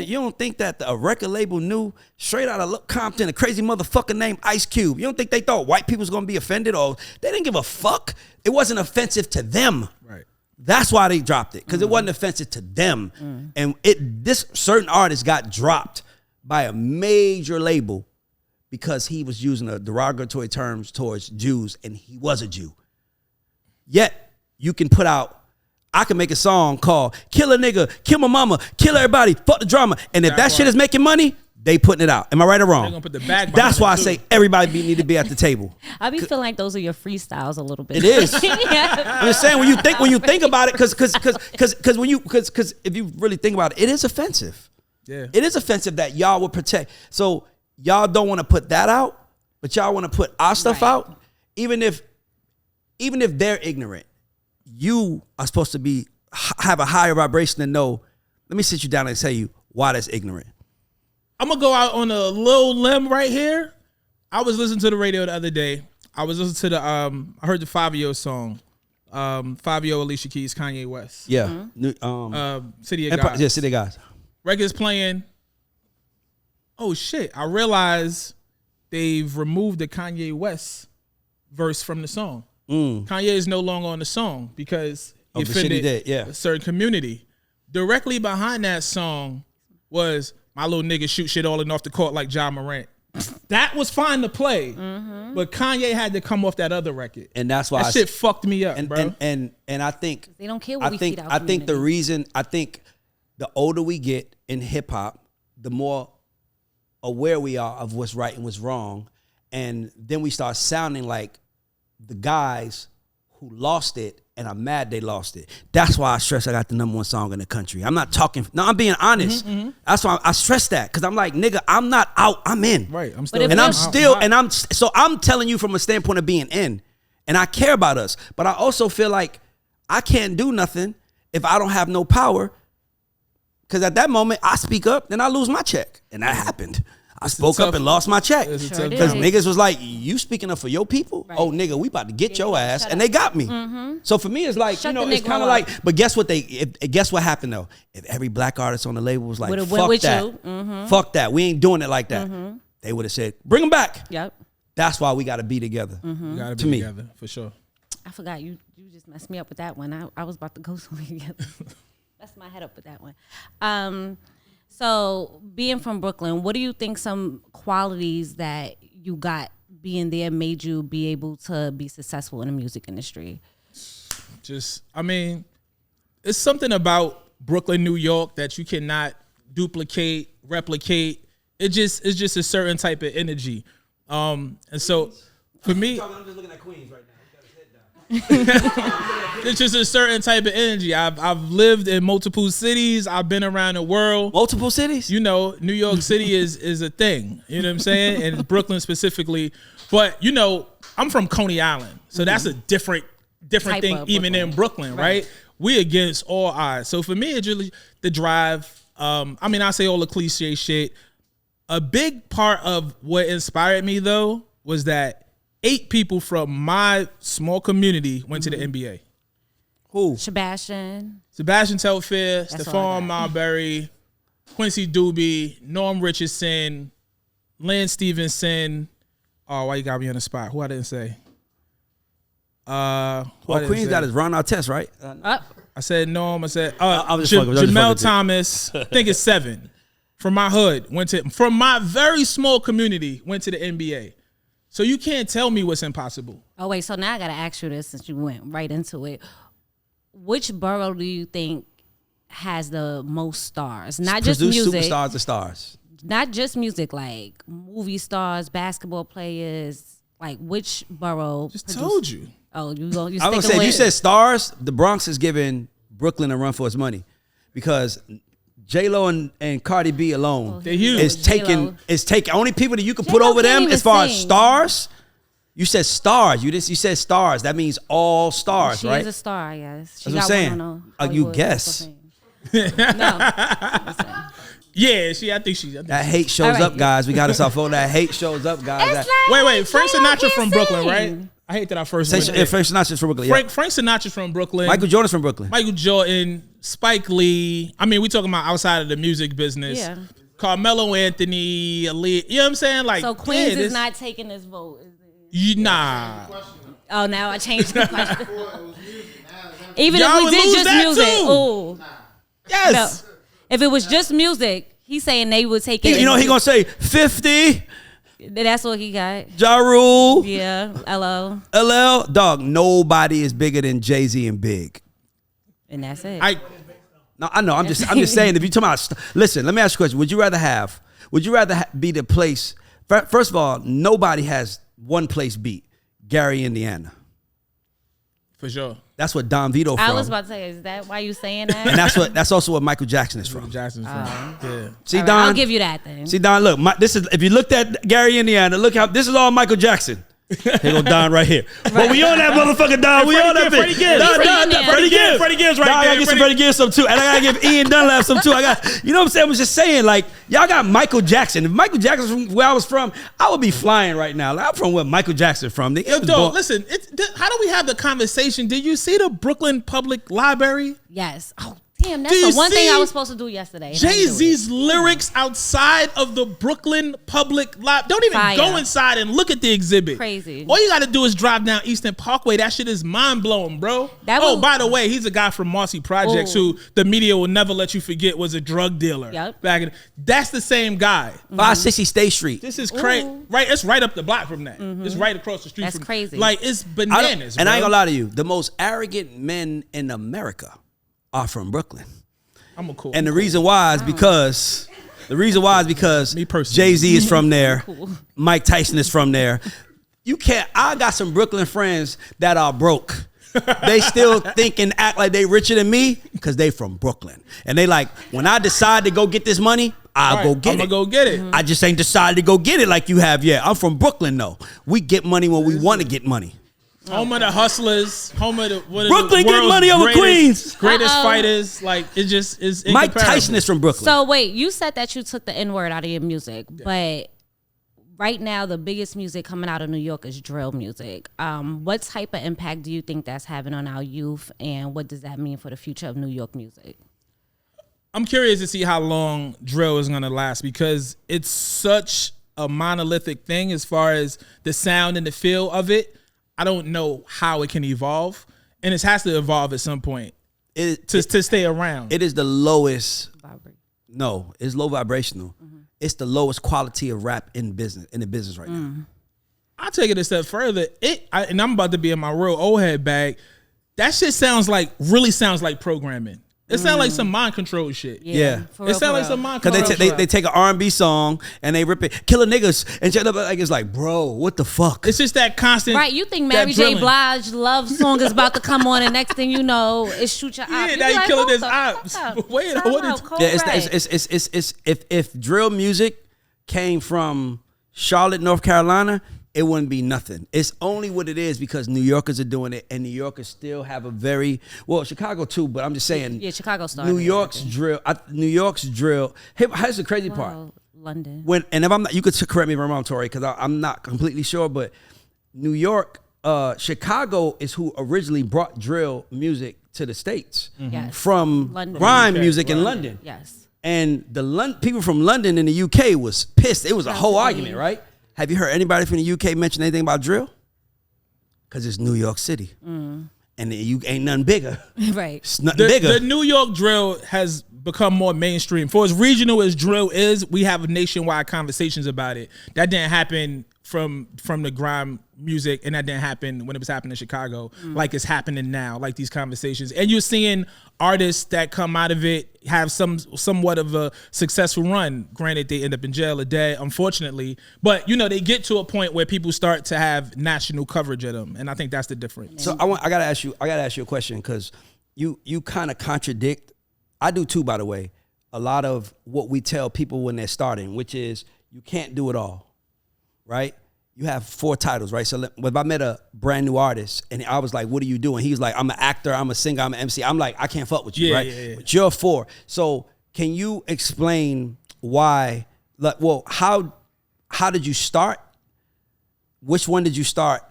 B: You don't think that a record label knew straight out of Compton, a crazy motherfucker named Ice Cube? You don't think they thought white people was going to be offended, or they didn't give a fuck? It wasn't offensive to them.
C: Right.
B: That's why they dropped it, because it wasn't offensive to them. And this certain artist got dropped by a major label because he was using a derogatory terms towards Jews, and he was a Jew. Yet you can I can make a song called "Kill a Nigga, Kill My Mama, Kill Everybody, Fuck the Drama," and if that shit is making money, they putting it out. Am I right or wrong?
C: They're gonna put the bag.
B: That's why I say everybody need to be at the table.
A: I be feeling like those are your freestyles a little bit.
B: It is. I'm just saying when you think about it, because if you really think about it, it is offensive.
C: Yeah.
B: It is offensive that y'all would protect. So y'all don't want to put that out, but y'all want to put our stuff out, even if they're ignorant. You are supposed to have a higher vibration and know. Let me sit you down and tell you why that's ignorant.
C: I'm going to go out on a little limb right here. I was listening to the radio the other day. I was listening to I heard the Fabio song. Fabio, Alicia Keys, Kanye West.
B: Yeah.
C: City of God.
B: Yeah, City of God.
C: Record's playing. Oh, shit. I realized they've removed the Kanye West verse from the song. Kanye is no longer on the song because he offended a certain community. Directly behind that song was "My Little Nigga Shoot Shit All In Off the Court Like Ja Morant." That was fine to play, but Kanye had to come off that other record,
B: and that's why
C: that shit fucked me up, bro.
B: And I think
A: they don't care what we feed our
B: I think the older we get in hip hop, the more aware we are of what's right and what's wrong, and then we start sounding like the guys who lost it and are mad they lost it. That's why I stress I got the #1 song in the country. I'm not talking. No, I'm being honest. That's why I stress that, because I'm like, nigga, I'm not out. I'm in.
C: Right.
B: I'm telling you from a standpoint of being in, and I care about us. But I also feel like I can't do nothing if I don't have no power, because at that moment I speak up, then I lose my check, and that happened. I spoke up and lost my check because niggas was like, "You speaking up for your people? Right. Oh, nigga, we about to get your ass," and they got me. So for me, it's like it's kind of like. But guess what? Guess what happened though? If every black artist on the label was like, "Fuck that, fuck that, we ain't doing it like that," they would have said, "Bring them back."
A: Yep.
B: That's why we got to be together.
C: We got to be together for sure.
A: I forgot you just messed me up with that one. I was about to go somewhere together. Messed my head up with that one. So being from Brooklyn, what do you think some qualities that you got being there made you be able to be successful in the music industry?
C: It's something about Brooklyn, New York that you cannot duplicate, replicate. It's just a certain type of energy. And so for me,
B: I'm just looking at Queens right now.
C: It's just a certain type of energy. I've lived in multiple cities. I've been around the world.
B: Multiple cities?
C: You know, New York City is a thing. You know what I'm saying? And Brooklyn specifically. But, you know, I'm from Coney Island. So that's a different type thing even in Brooklyn, right? We against all odds. So for me, it's really the drive. I say all the cliche shit. A big part of what inspired me, though, was that 8 people from my small community went to the NBA.
B: Who?
A: Sebastian
C: Telfair,
A: That's all I
C: Stephon Marbury, Quincy Doobie, Norm Richardson, Lance Stevenson. Oh, why you got me on the spot? Who I didn't say?
B: Well, Queen's got his Ron Artest, right?
C: I said Norm. I said
B: Jamel
C: Thomas. I think it's 7 from my hood. From my very small community went to the NBA. So you can't tell me what's impossible.
A: Oh wait, so now I gotta ask you this since you went right into it. Which borough do you think has the most stars? Not just music.
B: Superstars to stars.
A: Not just music, like movie stars, basketball players. Like which borough?
C: Told you.
A: Oh, you go.
B: I was gonna say, if you said stars, the Bronx is giving Brooklyn a run for its money because J-Lo and Cardi B alone
C: They're huge.
B: is taking only people that you can put
A: J-Lo
B: over them
A: can't
B: as far
A: even
B: as
A: sing.
B: stars. You said stars. You said stars. That means all stars,
A: she
B: right?
A: is a star, yes. She
B: That's what I'm saying. You
A: Hollywood
B: guess.
A: No.
C: Yeah, I think
B: That hate shows
A: All right.
B: up, guys. We got us off on that hate shows up, guys.
A: It's like
C: Wait. Frank
A: J-Lo
C: Sinatra
A: can't
C: from Brooklyn,
A: sing.
C: right? I hate that I first went there.
B: Frank Sinatra's from Brooklyn. Yeah.
C: Frank Sinatra's from Brooklyn.
B: Michael Jordan's from Brooklyn.
C: Michael Jordan, Spike Lee. I mean, we talking about outside of the music business.
A: Yeah.
C: Carmelo Anthony, Ali. You know what I'm saying? Like,
A: So Queens is not taking this vote. Is it?
C: Nah.
A: Oh, now I changed the question. Even
C: Y'all
A: if we
C: would
A: did
C: lose
A: just
C: that
A: music,
C: too.
A: ooh,
C: Yes.
A: no. If it was just music, he's saying they would take it.
B: You know he gonna say 50.
A: That's what he got.
B: Ja Rule.
A: Yeah, LO,
B: LL. Dog. Nobody is bigger than Jay-Z and Big.
A: and that's it.
B: No, I know. I'm just saying. If you talking about, listen. Let me ask you a question. Would you rather be the place? First of all, nobody has one place beat. Gary, Indiana.
C: For sure.
B: That's what Don Vito from.
A: I was about to say, is that why you saying that?
B: And that's also what Michael Jackson is from.
C: Jackson's from. Yeah.
B: See,
A: All right,
B: Don.
A: I'll give you that then.
B: See, Don. Look, this is if you looked at Gary, Indiana. Look how this is all Michael Jackson. Here go Don right here. But we on that motherfucker, Don. We on that
C: Freddie
B: bitch.
C: Gibbs. Freddie Gibbs right
B: Don, I
C: there.
B: gotta get some Freddie Gibbs some too. And I gotta give Ian Dunlap some too. You know what I'm saying? I was just saying, like, y'all got Michael Jackson. If Michael Jackson was from where I was from, I would be flying right now. Like, I'm from where Michael Jackson from.
C: Yo, dog, listen, how do we have the conversation? Did you see the Brooklyn Public Library?
A: Yes. Oh, damn, that's the one thing I was supposed to do yesterday. and I didn't do it.
C: Jay-Z's lyrics outside of the Brooklyn Public Library. Don't even
A: Fire.
C: go inside and look at the exhibit.
A: Crazy.
C: All you got to do is drive down Eastern Parkway. That shit is mind-blowing, bro. By the way, he's a guy from Marcy Projects who the media will never let you forget was a drug dealer.
A: Yep.
C: That's the same guy.
B: 560 State Street.
C: This is crazy. Right, it's right up the block from that. It's right across the street.
A: That's
C: from
A: crazy.
C: Like, it's bananas,
B: And I ain't
C: bro.
B: gonna lie to you. The most arrogant men in America are from Brooklyn.
C: I'm a cool.
B: And the reason why is because
C: Me personally.
B: Jay-Z is from there. Mike Tyson is from there. I got some Brooklyn friends that are broke. They still think and act like they richer than me because they from Brooklyn. And they like, when I decide to go get this money, I'll go get it.
C: I'm gonna go get it.
B: I just ain't decided to go get it like you have yet. I'm from Brooklyn though. We get money when we want to get money.
C: Home of the hustlers, home of the one of
B: Brooklyn
C: the
B: get money over Queens.
C: greatest fighters. Like it just is.
B: Mike
C: incomparable.
B: Tyson is from Brooklyn.
A: So wait, you said that you took the N-word out of your music, but right now the biggest music coming out of New York is drill music. What type of impact do you think that's having on our youth, and what does that mean for the future of New York music?
C: I'm curious to see how long drill is gonna last because it's such a monolithic thing as far as the sound and the feel of it. I don't know how it can evolve, and it has to evolve at some point to stay around.
B: It is the lowest. No, it's low vibrational. It's the lowest quality of rap in the business right now.
C: I'll take it a step further. And I'm about to be in my real old head bag. That shit really sounds like programming. It sounds like some mind control shit.
B: Yeah.
C: It sounds like some mind control.
B: Because they take an R&B song and they rip it, killing niggas, and shit up. Like it's like, bro, what the fuck?
C: It's just that constant.
A: Right, you think Mary J. Blige love song is about to come on, and next thing you know, it's shoot your eye.
C: Yeah, now you killing his ops. Wait, what is?
B: If drill music came from Charlotte, North Carolina, it wouldn't be nothing. It's only what it is because New Yorkers are doing it, and New Yorkers still have a Chicago too, but I'm just saying.
A: Yeah, Chicago started.
B: New York's drill. Here's the crazy part.
A: London.
B: And if I'm not, you could correct me if I'm wrong, Torae, because I'm not completely sure, but New York, Chicago is who originally brought drill music to the States
A: Yes.
B: from
A: London.
B: grime
C: UK,
B: music in
C: right.
B: London.
A: Yes.
B: And the people from London in the UK was pissed. It was a whole
A: Absolutely.
B: argument, right? Have you heard anybody from the UK mention anything about drill? Because it's New York City. And you ain't nothing bigger.
A: Right.
B: It's nothing bigger.
C: The New York drill has become more mainstream. For as regional as drill is, we have nationwide conversations about it. That didn't happen from the grime music, and that didn't happen when it was happening in Chicago, like it's happening now, like these conversations. And you're seeing artists that come out of it have somewhat of a successful run. Granted, they end up in jail or dead, unfortunately, but they get to a point where people start to have national coverage of them, and I think that's the difference.
B: So I gotta ask you a question, because you kind of contradict. I do too, by the way. A lot of what we tell people when they're starting, which is you can't do it all, right? You have 4 titles, right? So if I met a brand new artist and I was like, what are you doing? He's like, I'm an actor, I'm a singer, I'm an MC. I'm like, I can't fuck with you, right?
C: Yeah.
B: But you're 4. So can you explain why, how did you start? Which one did you start?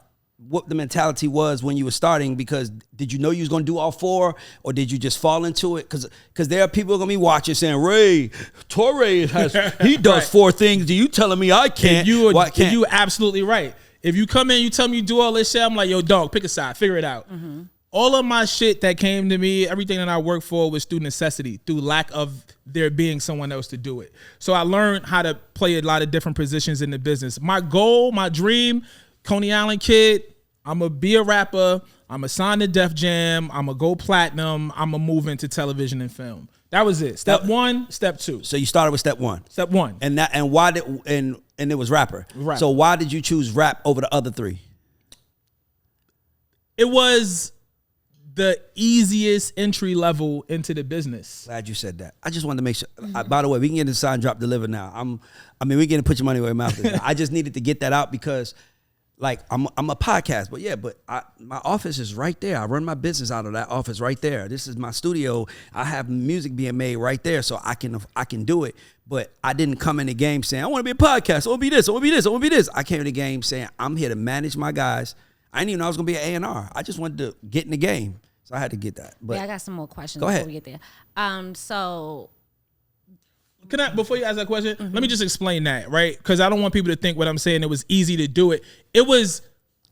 B: What the mentality was when you were starting? Because did you know you was going to do all 4, or did you just fall into it? Because there are people going to be watching saying, Ray, Torae he does
C: Right.
B: 4 things. Do you telling me I can't?
C: You absolutely right. If you come in, you tell me you do all this shit, I'm like, yo, dog, pick a side, figure it out. All of my shit that came to me, everything that I worked for was through necessity, through lack of there being someone else to do it. So I learned how to play a lot of different positions in the business. My goal, my dream, Coney Island kid, I'm going to be a rapper, I'm going to sign to Def Jam, I'm going to go platinum, I'm going to move into television and film. That was it. Step 1, step 2.
B: So you started with step 1.
C: Step 1.
B: And why did and it was rapper.
C: Right.
B: So why did you choose rap over the other 3?
C: It was the easiest entry level into the business.
B: Glad you said that. I just wanted to make sure. By the way, we can get the sign, drop, deliver now. We can put your money where your mouth is. I just needed to get that out because, like, I'm a podcast, but my office is right there. I run my business out of that office right there. This is my studio. I have music being made right there, so I can do it. But I didn't come in the game saying I want to be a podcast. I want to be this. I want to be this. I want to be this. I came in the game saying I'm here to manage my guys. I didn't even know I was gonna be an A&R. I just wanted to get in the game, so I had to get that. But
A: I got some more questions
B: go ahead.
A: before we get there. So
C: Can I, before you ask that question, let me just explain that, right? Because I don't want people to think what I'm saying, it was easy to do it. It was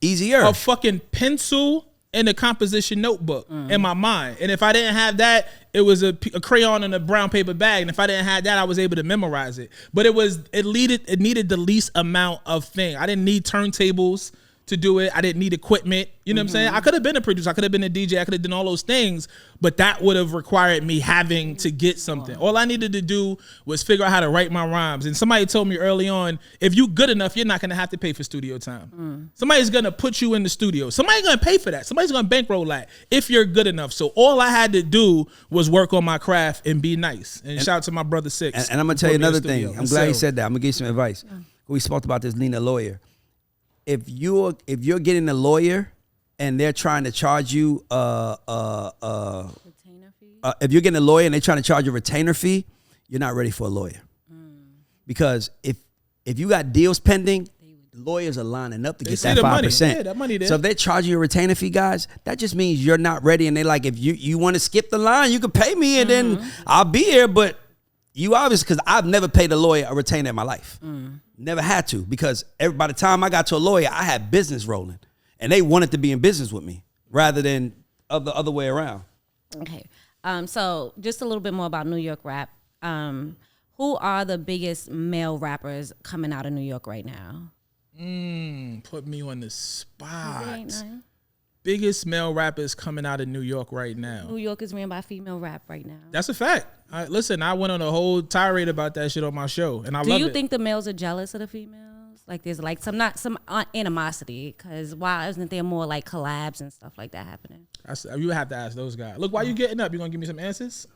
B: easier.
C: a fucking pencil and a composition notebook in my mind. And if I didn't have that, it was a crayon in a brown paper bag. And if I didn't have that, I was able to memorize it. But it needed the least amount of thing. I didn't need turntables to do it. I didn't need equipment. You know what I'm saying? I could have been a producer. I could have been a DJ. I could have done all those things, but that would have required me having to get something. All I needed to do was figure out how to write my rhymes. And somebody told me early on, if you good enough, you're not going to have to pay for studio time. Somebody's going to put you in the studio. Somebody's going to pay for that. Somebody's going to bankroll that if you're good enough. So all I had to do was work on my craft and be nice. And shout out to my brother Six.
B: And I'm going to tell you another thing. I'm glad you said that. I'm going to give you some advice. We spoke about this, Lena Lawyer. If you're getting a lawyer and they're trying to charge you
A: retainer fee.
B: If you're getting a lawyer and they're trying to charge you a retainer fee, you're not ready for a lawyer. Because if you got deals pending, lawyers are lining up to get that 5%.
C: Yeah, that money there.
B: So if they're charging you a retainer fee, guys, that just means you're not ready. And they're like, if you want to skip the line, you can pay me and then I'll be here. But you obviously, because I've never paid a lawyer a retainer in my life. Never had to, because by the time I got to a lawyer, I had business rolling. And they wanted to be in business with me rather than the other way around.
A: Okay. So just a little bit more about New York rap. Who are the biggest male rappers coming out of New York right now?
C: Put me on the spot.
A: Ain't none.
C: Biggest male rappers coming out of New York right now.
A: New York is ran by female rap right now.
C: That's a fact. Listen, I went on a whole tirade about that shit on my show, and I
A: Do
C: love it.
A: you think the males are jealous of the females? Like there's like some animosity, because why isn't there more like collabs and stuff like that happening?
C: You have to ask those guys. Look, why you getting up? You gonna give me some answers?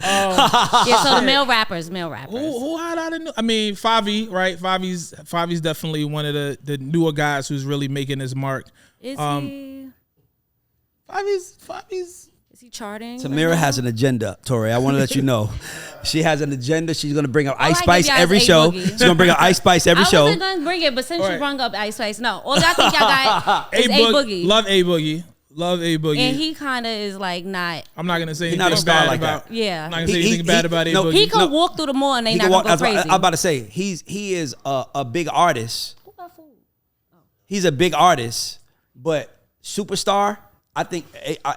A: Yeah, so the male rappers.
C: Who hot out of New? I mean, Favi, right? Favi's definitely one of the newer guys who's really making his mark.
A: Is he?
C: Favi's.
A: Is Is he charting?
B: Tamira has an agenda, Torae. I want to let you know. She has an agenda. She's going to bring up Ice Spice every show. She's going to bring up Ice Spice every show.
A: I wasn't going to bring it, but since you brought up Ice Spice, no. All I think y'all got is A-Boogie.
C: Love A-Boogie. Love A-Boogie.
A: And he kind of is like not.
C: I'm not going to say anything
B: not a star
C: bad
B: like
C: about.
B: that.
A: Yeah.
C: I'm not going to say anything bad about A-Boogie.
A: He could walk through the mall and they not going to go crazy.
B: I'm about to say, he is a big artist.
A: Who got food?
B: He's a big artist, but superstar, I think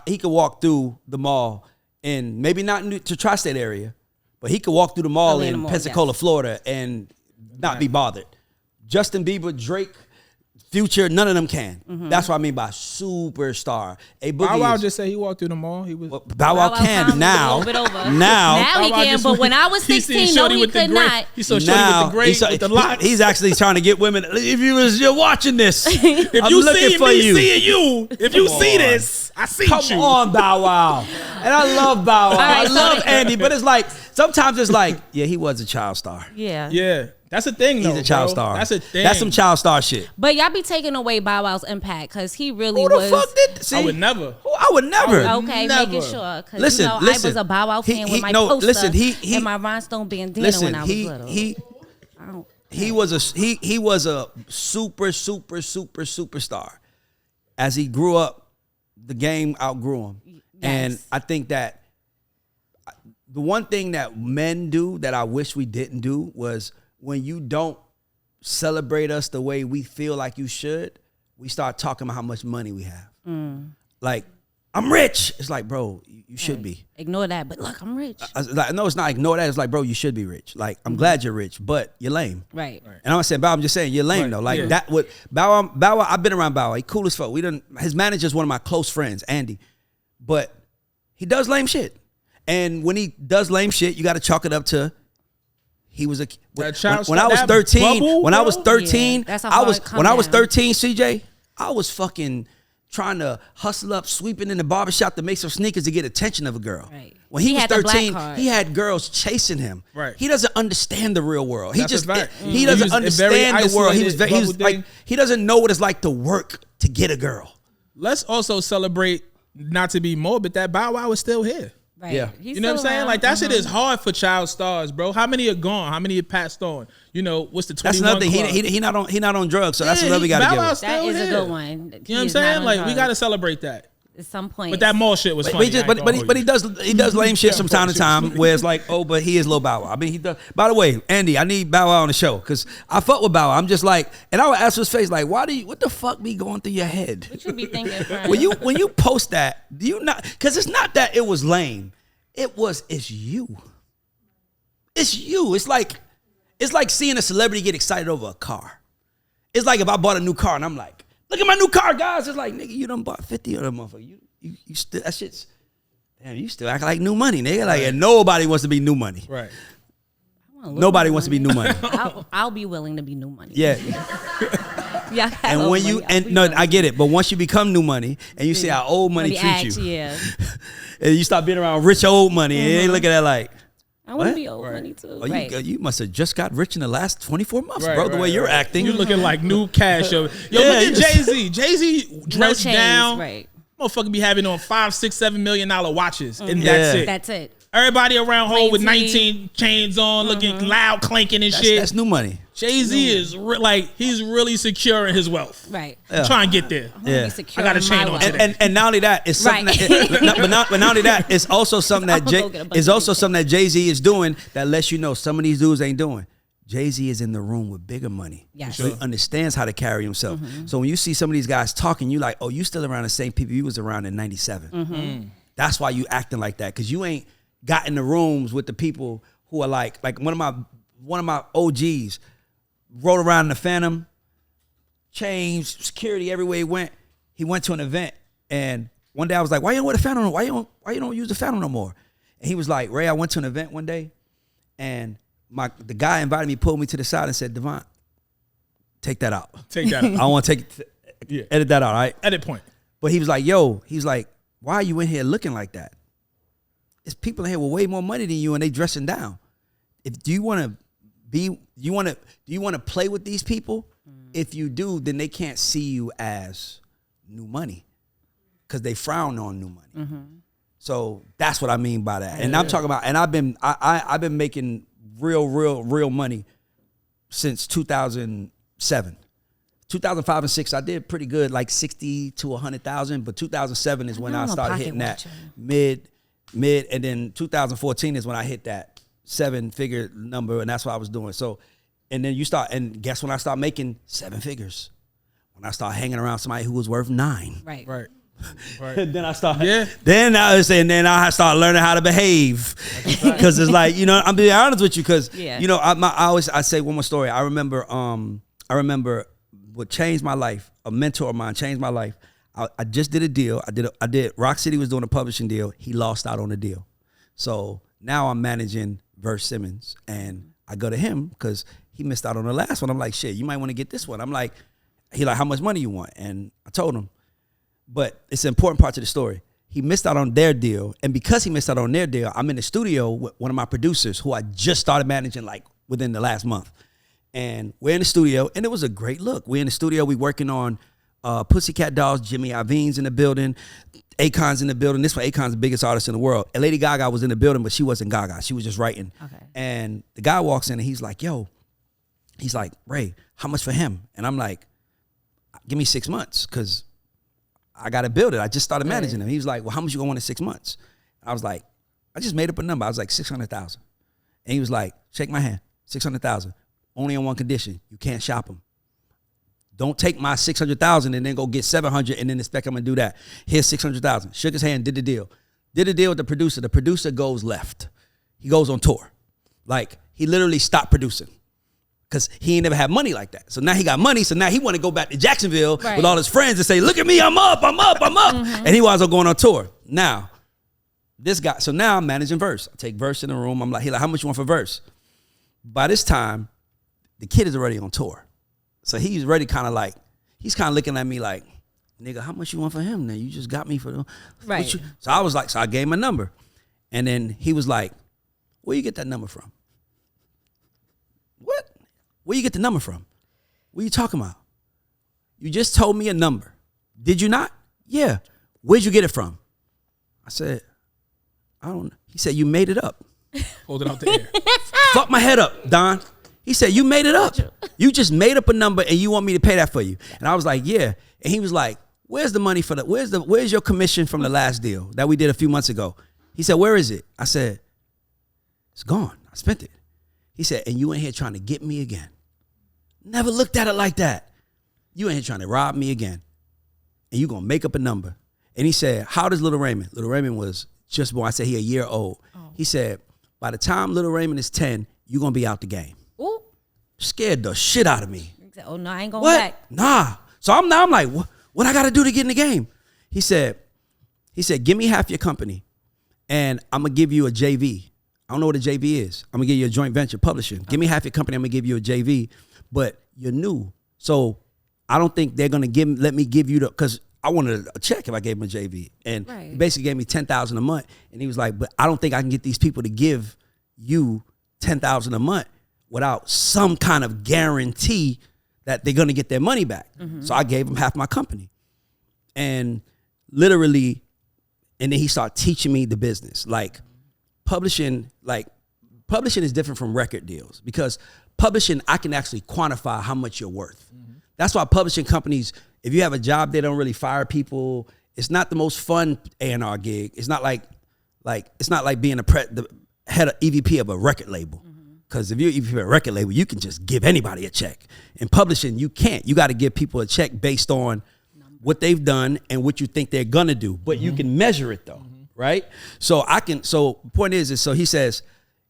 B: he could walk through the mall in maybe not to tri-state area, but he could walk through the mall in Pensacola, Florida, and not be bothered. Justin Bieber, Drake, Future, none of them can. That's what I mean by superstar.
C: Bow Wow just said he walked through the mall. He was
B: Bow Wow can now.
A: Now he can, but when I was 16, no, he could not.
C: He saw shorty with the great with the locks.
B: He's actually trying to get women. If you're watching this,
C: if
B: I'm
C: you
B: looking
C: see
B: for
C: me
B: you.
C: seeing you, if you see this, I see you.
B: Come on, Bow Wow. And I love Bow Wow.
A: Right,
B: I love Andy, but it's like sometimes it's like, yeah, he was a child star.
A: Yeah.
C: That's a thing, though.
B: He's a child star.
C: That's a thing.
B: That's some child star shit.
A: But y'all be taking away Bow Wow's impact because he really
B: Who the
A: was.
B: fuck did? See,
C: I would never.
B: I would never.
A: Okay,
C: Never.
A: making sure. Because
B: Listen,
A: I
B: listen.
A: was a Bow Wow fan with my poster and my rhinestone bandana when I was little.
B: He was a superstar. As he grew up, the game outgrew him. Yes. And I think that the one thing that men do that I wish we didn't do was when you don't celebrate us the way we feel like you should, we start talking about how much money we have. Like, I'm rich. It's like, bro, you should be.
A: Ignore that, but look, I'm rich.
B: No, it's not ignore that. It's like, bro, you should be rich. Like, I'm glad you're rich, but you're lame.
A: Right.
B: And I'm not saying Bow, I'm just saying you're lame though. Like that would Bow Wow, I've been around Bow Wow. He cool as fuck. His manager's one of my close friends, Andy. But he does lame shit. And when he does lame shit, you gotta chalk it up to he was when I was 13, CJ, I was fucking trying to hustle up, sweeping in the barbershop to make some sneakers to get attention of a girl.
A: Right.
B: When he was 13, he had girls chasing him.
C: Right.
B: He doesn't understand the real world. He doesn't
C: he
B: understand the world. He was like, he doesn't know what it's like to work to get a girl.
C: Let's also celebrate, not to be morbid, that Bow Wow is still here.
A: Right.
B: Yeah.
A: He's
C: you know what I'm saying?
A: around.
C: Like, that shit is hard for child stars, bro. How many are gone? How many are passed on? You know, what's the 21
B: That's another thing. He not on drugs, so that's another we gotta give him.
A: That is a good one.
C: You know what I'm saying? Like, we gotta celebrate that.
A: At some point.
C: But that mall shit was funny.
B: But he does lame shit from time to time where it's like, oh, but he is Lil Bow Wow. I mean, he does. By the way, Andy, I need Bow Wow on the show because I fuck with Bow Wow. I'm just like, and I would ask his face like, what the fuck be going through your head?
A: What you be thinking, friend?
B: when you post that, do you not? Because it's not that it was lame. It's you. It's you. It's like seeing a celebrity get excited over a car. It's like if I bought a new car and I'm like, look at my new car, guys. It's like, nigga, you done bought 50 of them motherfuckers. You still, that shit's, damn, you still act like new money, nigga. Like, and nobody wants to be new money.
C: Right.
B: Nobody wants to be new money.
A: I'll be willing to be new money.
B: Yeah. And when you, I get it. But once you become new money and you see how old money treats you.
A: Yeah.
B: And you start being around rich old money, and they look at that like,
A: I want to be old money too.
B: Oh, you must have just got rich in the last 24 months, bro. The way you're acting,
C: you're looking like new cash. Yo, look at Jay-Z. Jay-Z dressed down.
A: Right.
C: Motherfucker be having on $5, $6, $7 million watches, and that's it.
A: That's it.
C: Everybody around home with 19 chains on, looking loud, clanking and shit.
B: That's new money.
C: Jay-Z is he's really secure in his wealth.
A: Right.
C: Trying to get there.
B: Yeah.
C: I got a chain on today.
B: And not only that, it's something but not only that, it's also something that Jay-Z is doing that lets you know some of these dudes ain't doing. Jay-Z is in the room with bigger money.
A: Yes.
B: So he understands how to carry himself. So when you see some of these guys talking, you like, oh, you still around the same people you was around in 97. That's why you acting like that. Because you ain't got in the rooms with the people who are like one of my OGs rode around in the Phantom, chains, security everywhere he went. He went to an event, and one day I was like, "Why you don't wear the Phantom? Why you don't use the Phantom no more?" And he was like, "Ray, I went to an event one day, and the guy invited me, pulled me to the side, and said, Devon, take that out.
C: Take that out.
B: I want to edit that out, all right?
C: Edit point."
B: But he was like, "Why are you in here looking like that? It's people in here with way more money than you, and they dressing down. Do you want to play with these people? If you do, then they can't see you as new money because they frown on new money. So that's what I mean by that. And I'm talking about, and I've been making real money since 2007. 2005 and 6, I did pretty good, like 60 to 100,000. But 2007 is when I started hitting that mid, and then 2014 is when I hit that 7-figure number, and that's what I was doing. So, and then you start, and guess when I start making 7 figures? When I start hanging around somebody who was worth 9.
C: Right.
B: And then I start. Yeah. Then I start learning how to behave, because it's like, you know, I'm being honest with you, because you know, I say one more story. I remember what changed my life. A mentor of mine changed my life. I just did a deal. I did. Rock City was doing a publishing deal. He lost out on the deal, so now I'm managing Verse Simmons, and I go to him because he missed out on the last one. I'm like, shit, you might want to get this one. I'm like, he like, how much money you want? And I told him. But it's an important part to the story. He missed out on their deal. And because he missed out on their deal, I'm in the studio with one of my producers who I just started managing like within the last month. And we're in the studio, and it was a great look. We're in the studio. We working on Pussycat Dolls, Jimmy Iovine's in the building, Akon's in the building. This was Akon's the biggest artist in the world. And Lady Gaga was in the building, but she wasn't Gaga. She was just writing. Okay. And the guy walks in, and he's like, he's like, Ray, how much for him? And I'm like, give me 6 months, because I got to build it. I just started managing him. He was like, well, how much you gonna want in 6 months? I was like, I just made up a number. I was like, 600,000. And he was like, shake my hand, 600,000. Only on one condition. You can't shop them. Don't take my 600,000 and then go get 700 and then expect I'm gonna do that. Here's 600,000. Shook his hand, did the deal. Did the deal with the producer. The producer goes left. He goes on tour. Like, he literally stopped producing, because he ain't never had money like that. So now he got money. So now he want to go back to Jacksonville with all his friends and say, look at me, I'm up. And he winds up going on tour. Now, this guy, so now I'm managing Verse. I take Verse in the room. I'm like, how much you want for Verse? By this time, the kid is already on tour. So he's already kind of like, he's kind of looking at me like, nigga, how much you want for him? Now you just got me for the, so I was like, so I gave him a number. And then he was like, where you get that number from? What? Where you get the number from? What are you talking about? You just told me a number. Did you not? Yeah. Where'd you get it from? I said, I don't know. He said, you made it up.
C: Hold it out the air.
B: Fuck my head up, Don. He said, you made it up. You just made up a number and you want me to pay that for you. And I was like, yeah. And he was like, where's the money for where's your commission from the last deal that we did a few months ago? He said, where is it? I said, it's gone. I spent it. He said, and you in here trying to get me again. Never looked at it like that. You in here trying to rob me again. And you gonna make up a number. And he said, how old is Little Raymond? Little Raymond was just born. I said, he a year old. Oh. He said, by the time Little Raymond is 10, you gonna be out the game.
A: Ooh.
B: Scared the shit out of me.
A: Oh no, I ain't going back.
B: Nah. So I'm like, what I gotta do to get in the game? He said, give me half your company and I'm gonna give you a JV. I don't know what a JV is. I'm gonna give you a joint venture publishing. Okay. Give me half your company, I'm gonna give you a JV, but you're new. So I don't think they're gonna let me give you because I wanted a check if I gave him a JV. And he basically gave me $10,000 a month. And he was like, but I don't think I can get these people to give you $10,000 a month without some kind of guarantee that they're gonna get their money back. Mm-hmm. So I gave him half my company. And literally, and then he started teaching me the business. Like publishing is different from record deals, because publishing, I can actually quantify how much you're worth. Mm-hmm. That's why publishing companies, if you have a job, they don't really fire people. It's not the most fun A&R gig. It's not like it's not like being the head of EVP of a record label. Because if you're EVP of a record label, you can just give anybody a check. In publishing, you can't. You got to give people a check based on what they've done and what you think they're gonna do. But you can measure it though, right? So the point is so he says,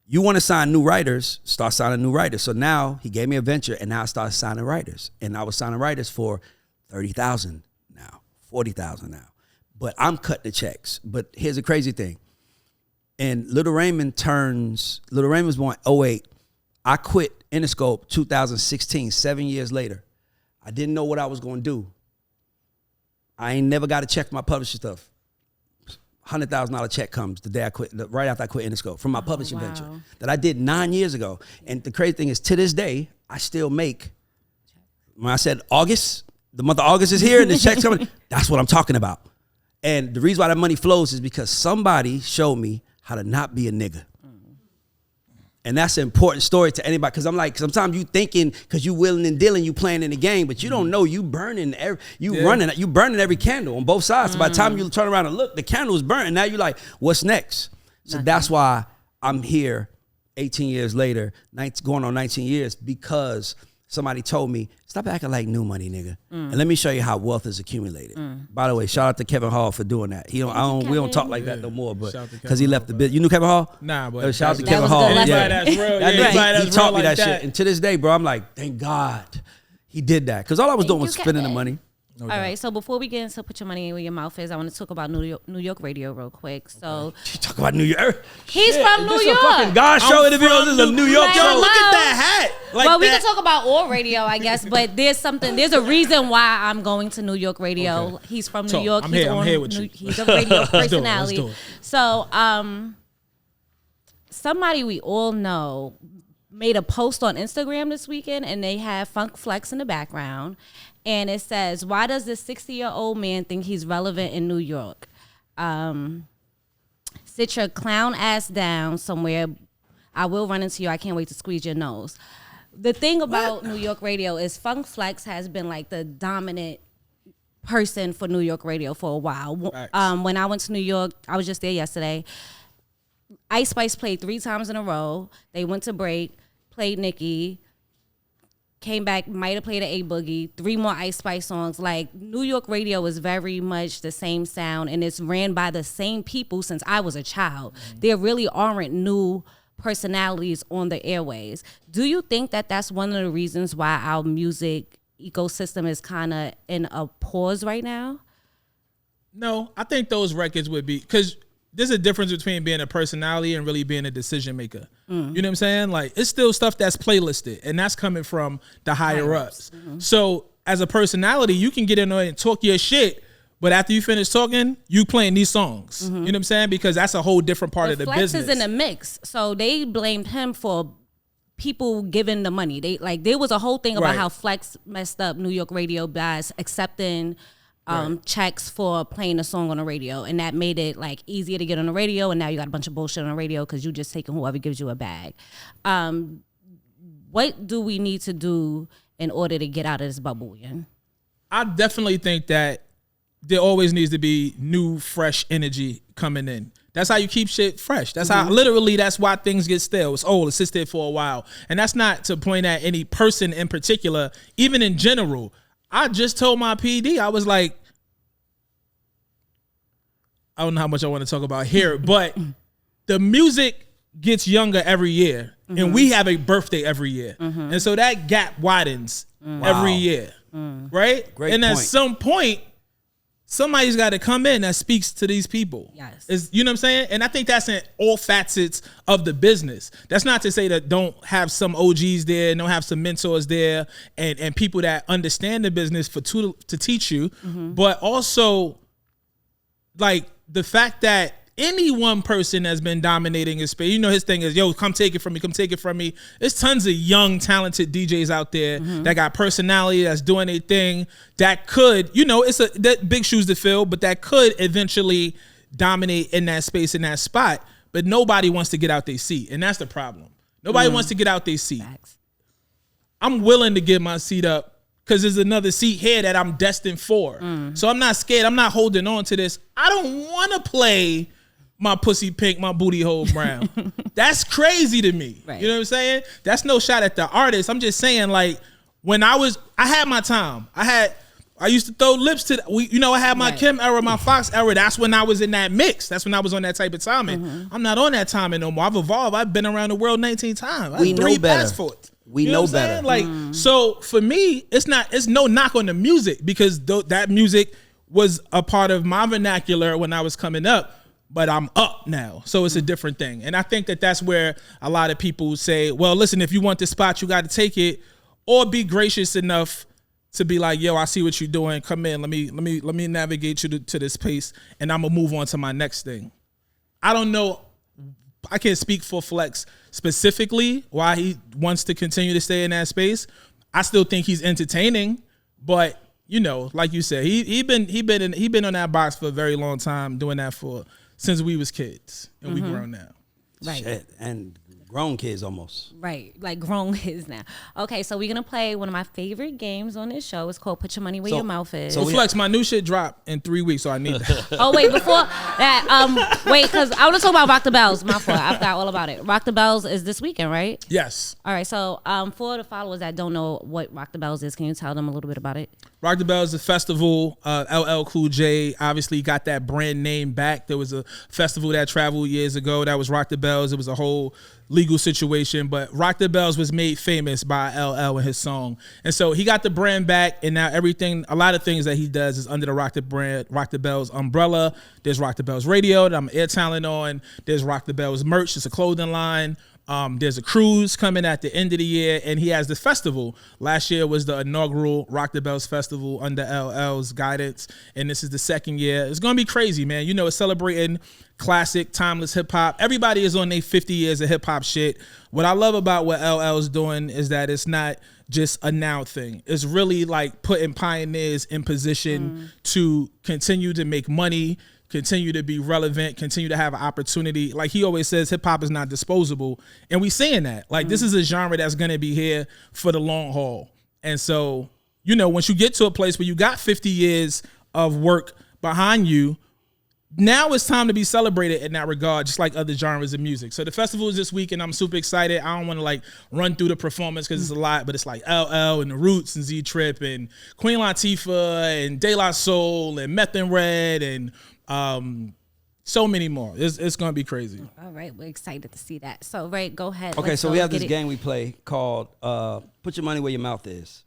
B: you want to sign new writers, start signing new writers. So now he gave me a venture, and now I started signing writers. And I was signing writers for $30,000 now, $40,000 now. But I'm cutting the checks. But here's the crazy thing. And Little Raymond was born 2008. I quit Interscope 2016, 7 years later. I didn't know what I was going to do. I ain't never got to check my publishing stuff. $100,000 check comes the day I quit, right after I quit Interscope, from my publishing venture that I did 9 years ago. And the crazy thing is, to this day, I still make. When I said August, the month of August is here and the check's coming, that's what I'm talking about. And the reason why that money flows is because somebody showed me how to not be a nigga. And that's an important story to anybody. Because I'm like, sometimes you thinking, because you willing and dealing, you playing in the game, but you don't know you burning, you burning every candle on both sides. So by the time you turn around and look, the candle is burning. Now you're like, what's next? So that's why I'm here 18 years later, going on 19 years, because somebody told me, stop acting like new money, nigga. And let me show you how wealth is accumulated. By the way, shout out to Kevin Hall for doing that. We don't talk like that no more, but because he left the business. You knew Kevin Hall?
C: Nah, but
B: shout out to Kevin Hall.
C: That's real.
B: He taught me that shit. And to this day, bro, I'm like, thank God he did that. Because all I was doing was spending the money.
A: All right, so before we get into put your money where your mouth is, I want to talk about New York radio real quick. So
B: you talk about New York.
A: He's from New York.
B: Fucking God show interview. This is a New York show.
C: Yo, look at that hat.
A: Well, we can talk about all radio, I guess, but there's a reason why I'm going to New York radio. Okay. He's from New York.
C: I'm here with you.
A: He's a radio personality.
C: Let's do it.
A: So, somebody we all know made a post on Instagram this weekend, and they have Funk Flex in the background. And it says, why does this 60-year-old man think he's relevant in New York? Sit your clown ass down somewhere. I will run into you. I can't wait to squeeze your nose. The thing about New York radio is Funk Flex has been like the dominant person for New York radio for a while. When I went to New York, I was just there yesterday. Ice Spice played 3 times in a row. They went to break, played Nicki, came back, might have played an A Boogie, 3 more Ice Spice songs. Like, New York radio is very much the same sound, and it's ran by the same people since I was a child. There really aren't new personalities on the airways. Do you think that that's one of the reasons why our music ecosystem is kind of in a pause right now?
C: No, I think those records would be, because there's a difference between being a personality and really being a decision maker. You know what I'm saying? Like, it's still stuff that's playlisted, and that's coming from the higher ups. So as a personality, you can get in there and talk your shit, but after you finish talking, you playing these songs. You know what I'm saying? Because that's a whole different part of the business.
A: Flex is in the mix, so they blamed him for people giving the money. There was a whole thing about how Flex messed up New York radio by accepting checks for playing a song on the radio, and that made it like easier to get on the radio, and now you got a bunch of bullshit on the radio because you just taking whoever gives you a bag. What do we need to do in order to get out of this bubble again?
C: I definitely think that there always needs to be new, fresh energy coming in. That's how you keep shit fresh. That's how, literally, that's why things get stale. It's old, it sits there for a while. And that's not to point at any person in particular, even in general. I just told my PD, I was like, I don't know how much I want to talk about here, but the music gets younger every year, and we have a birthday every year. And so that gap widens every year, right?
B: Great
C: and at
B: point.
C: some point, somebody's got to come in that speaks to these people.
A: Yes.
C: You know what I'm saying? And I think that's in all facets of the business. That's not to say that don't have some OGs there, don't have some mentors there, and people that understand the business to teach you, but also like the fact that any one person has been dominating his space. You know, his thing is, yo, come take it from me, come take it from me. There's tons of young, talented DJs out there that got personality, that's doing their thing, that could, you know, that big shoes to fill, but that could eventually dominate in that space, in that spot. But nobody wants to get out their seat, and that's the problem. Nobody wants to get out their seat.
A: Facts.
C: I'm willing to give my seat up because there's another seat here that I'm destined for. So I'm not scared. I'm not holding on to this. I don't want to play my pussy pink, my booty hole brown. That's crazy to me.
A: Right.
C: You know what I'm saying? That's no shot at the artist. I'm just saying, like, when I had my time. I used to throw lips to, I had my Kim era, my Fox era. That's when I was in that mix. That's when I was on that type of timing. I'm not on that timing no more. I've evolved. I've been around the world 19 times.
B: We know better. We know better.
C: Like, so for me, it's no knock on the music, because that music was a part of my vernacular when I was coming up, but I'm up now. So it's a different thing. And I think that that's where a lot of people say, well, listen, if you want this spot, you got to take it, or be gracious enough to be like, yo, I see what you're doing. Come in. Let me navigate you to this pace, and I'm gonna move on to my next thing. I don't know. I can't speak for Flex specifically why he wants to continue to stay in that space. I still think he's entertaining, but you know, like you said, he been on that box for a very long time, doing that since we was kids, and we grown now.
A: Right.
B: Shit. And grown kids almost.
A: Right, like grown kids now. Okay, so we're gonna play one of my favorite games on this show. It's called Put Your Money Where Your Mouth Is.
C: So Flex, my new shit dropped in 3 weeks, so I need that.
A: Oh wait, before that, because I want to talk about Rock the Bells. My fault, I forgot all about it. Rock the Bells is this weekend, right?
C: Yes.
A: All right, so for the followers that don't know what Rock the Bells is, can you tell them a little bit about it?
C: Rock the Bells is a festival. LL Cool J obviously got that brand name back. There was a festival that traveled years ago that was Rock the Bells. It was a whole legal situation, but Rock the Bells was made famous by LL and his song. And so he got the brand back, and now a lot of things that he does is under the Rock the Bells umbrella. There's Rock the Bells Radio that I'm air talent on. There's Rock the Bells merch. It's a clothing line. There's a cruise coming at the end of the year, and he has the festival. Last year was the inaugural Rock the Bells Festival under LL's guidance, and this is the second year. It's gonna be crazy, man. You know, it's celebrating classic, timeless hip hop. Everybody is on their 50 years of hip hop shit. What I love about what LL is doing is that it's not just a now thing. It's really like putting pioneers in position to continue to make money, continue to be relevant, continue to have an opportunity. Like he always says, hip hop is not disposable. And we saying that. Like this is a genre that's gonna be here for the long haul. And so, you know, once you get to a place where you got 50 years of work behind you, now it's time to be celebrated in that regard, just like other genres of music. So the festival is this week, and I'm super excited. I don't want to like run through the performance because it's a lot, but it's like LL and The Roots and Z-Trip and Queen Latifah and De La Soul and Meth and Red and so many more. It's gonna be crazy.
A: All right, we're excited to see that. So, Ray, go ahead.
B: Okay,
A: Let's
B: so
A: go
B: we have
A: get
B: this
A: it.
B: game we play called Put Your Money Where Your Mouth Is.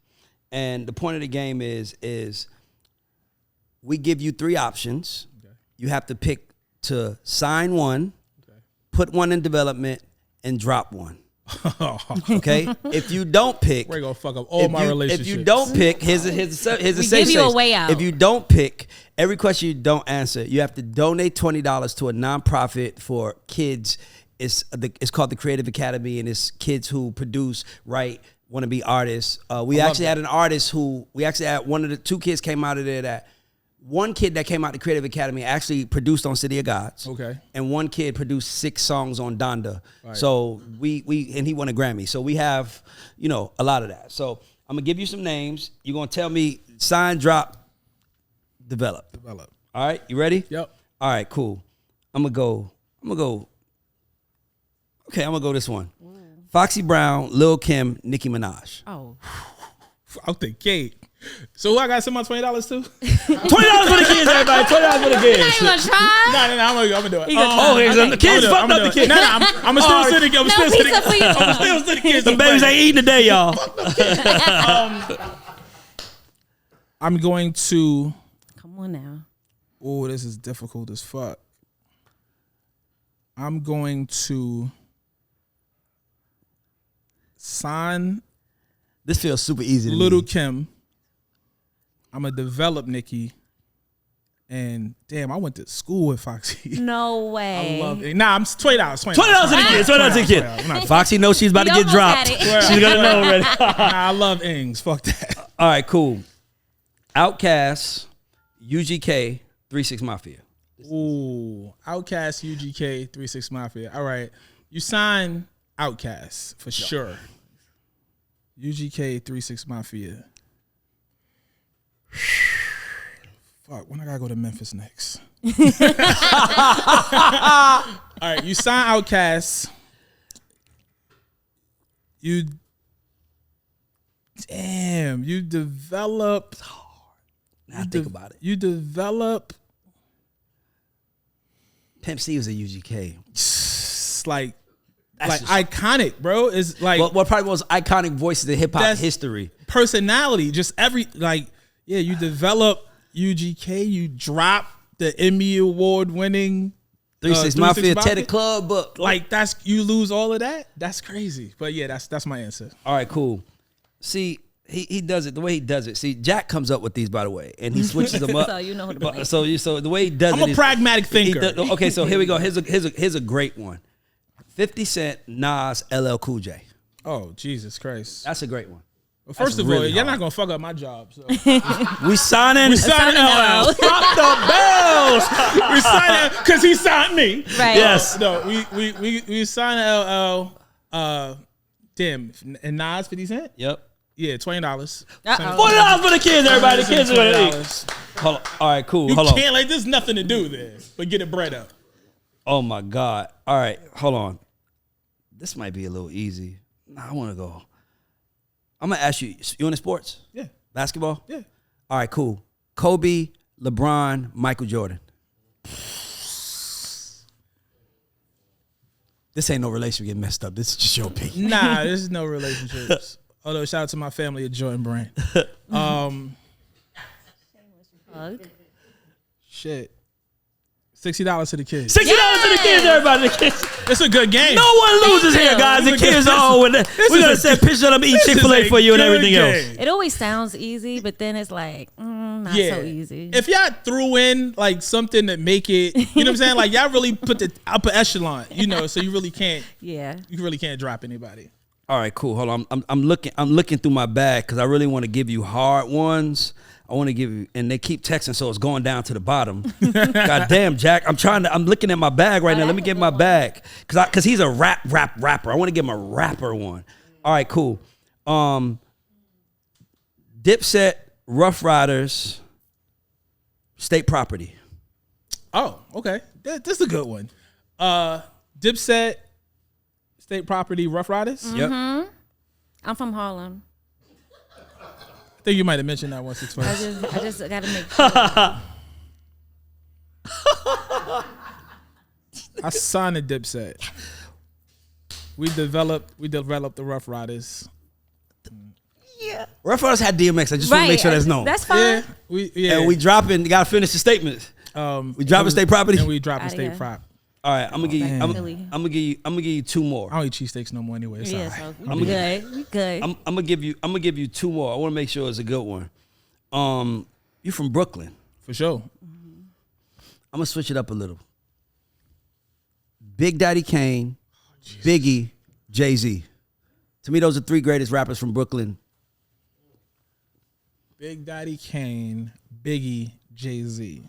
B: And the point of the game is we give you 3 options. Okay. You have to pick to sign one, put one in development, and drop one. Okay? If you don't pick,
C: we're gonna fuck up all my relationships.
B: If you don't pick, here's a safe
A: give you a way out.
B: If you don't pick, every question you don't answer, you have to donate $20 to a nonprofit for kids. It's called the Creative Academy, and it's kids who produce, write, want to be artists. We actually had an artist one of the 2 kids came out of there that. One kid that came out the Creative Academy actually produced on City of Gods. Okay. And one kid produced 6 songs on Donda. Right. So and he won a Grammy. So we have, you know, a lot of that. So I'm gonna give you some names. You're gonna tell me sign, drop, develop. All right, you ready?
C: Yep.
B: All right, cool. I'm gonna go this one. Foxy Brown, Lil Kim, Nicki Minaj.
A: Oh.
C: Out the gate. So who I got to send my $20 to?
B: $20 for the kids, everybody. $20 for the kids.
A: You gonna try?
C: No, I'm gonna do it.
B: The kids fucked up the kids.
C: No, I'm still sitting. I'm still sitting kids.
B: The babies ain't eating today, y'all.
C: I'm going to.
A: Come on now.
C: Oh, this is difficult as fuck. I'm going to sign.
B: This feels super easy to
C: Little
B: me.
C: Kim. I'm gonna develop Nicki, and damn, I went to school with Foxy.
A: No way.
C: I love it. Nah, I'm $20. $20
B: for the kids. $20 for the kids. Foxy knows she's about to get dropped. She's gonna know already.
C: Nah, I love Ings. Fuck that.
B: All right, cool. Outkast, UGK, 3 6 Mafia.
C: Ooh, Outkast, UGK, 3 6 Mafia. All right, you sign Outkast for sure. UGK, 3 6 Mafia. Fuck, when I gotta go to Memphis next? All right, you sign Outkast. You develop.
B: Now think about it.
C: You develop.
B: Pimp C was a UGK.
C: Like iconic, bro. Is like
B: what probably was iconic voices in hip hop history.
C: Personality, just you develop UGK, you drop the Emmy Award winning
B: 3 6 Mafia, Teddy Club book.
C: Like you lose all of that? That's crazy. But yeah, that's my answer.
B: All right, cool. See, he does it the way he does it. See, Jack comes up with these, by the way, and he switches them up.
A: So you know who to play.
B: So the way he does
C: I'm a pragmatic thinker.
B: Okay, so here we go. Here's a great one. 50 Cent, Nas, LL Cool J.
C: Oh, Jesus Christ.
B: That's a great one.
C: Well, first of all, you're not gonna fuck up my job. So.
B: We signing.
A: out.
B: Pop the bells.
C: We signing because he signed me.
A: Right.
B: Yes.
C: No, we signed LL. Damn, and Nas 50 Cent.
B: Yep.
C: Yeah, $20.
B: $40 for the kids, everybody. The kids are gonna eat. Hold on. All right, cool. Hold on.
C: You can't like. There's nothing to do there, but get it bread up.
B: Oh my God. All right, hold on. This might be a little easy. Nah, I want to go. I'm gonna ask you. You into sports?
C: Yeah.
B: Basketball?
C: Yeah.
B: All right, cool. Kobe, LeBron, Michael Jordan. This ain't no relationship getting messed up. This is just your opinion.
C: Nah, there's no relationships. Although shout out to my family at Jordan Brand. Shit. $60 to the kids.
B: $60 to the kids, everybody. The kids.
C: It's a good game.
B: No one loses here, guys. The kids are all with it. We're gonna send pictures of them eat Chick-fil-A for you and everything else.
A: It always sounds easy, but then it's like, not so easy.
C: If y'all threw in like something that make it, you know what I'm saying? Like y'all really put the upper echelon, so you really can't.
A: Yeah.
C: You really can't drop anybody.
B: All right, cool. Hold on. I'm looking through my bag because I really want to give you hard ones. I want to give you, and they keep texting, so it's going down to the bottom. God damn, Jack. I'm looking at my bag right now. Let me get my bag. Cause he's a rapper. I want to give him a rapper one. All right, cool. Dipset, Rough Riders, State Property.
C: Oh, okay. That's a good one. Dipset, State Property, Rough Riders.
B: Yep.
A: I'm from Harlem.
C: I think you might have mentioned that once or twice.
A: I just got to make sure.
C: I signed a Dipset. We developed the Rough Riders.
A: Yeah.
B: Rough Riders had DMX. I just want to make sure that's known.
A: That's fine.
C: Yeah,
B: And we dropping. You gotta finish the statement. We dropping State Property.
C: And we dropping State Prop.
B: All right, I'm gonna give you. I'm gonna give you two more.
C: I don't eat cheesesteaks no more anyway. It's all right.
A: So we good.
B: I'm gonna give you two more. I want to make sure it's a good one. You from Brooklyn?
C: For sure.
B: I'm gonna switch it up a little. Big Daddy Kane, Biggie, Jay-Z. To me, those are three greatest rappers from Brooklyn.
C: Big Daddy Kane, Biggie, Jay-Z.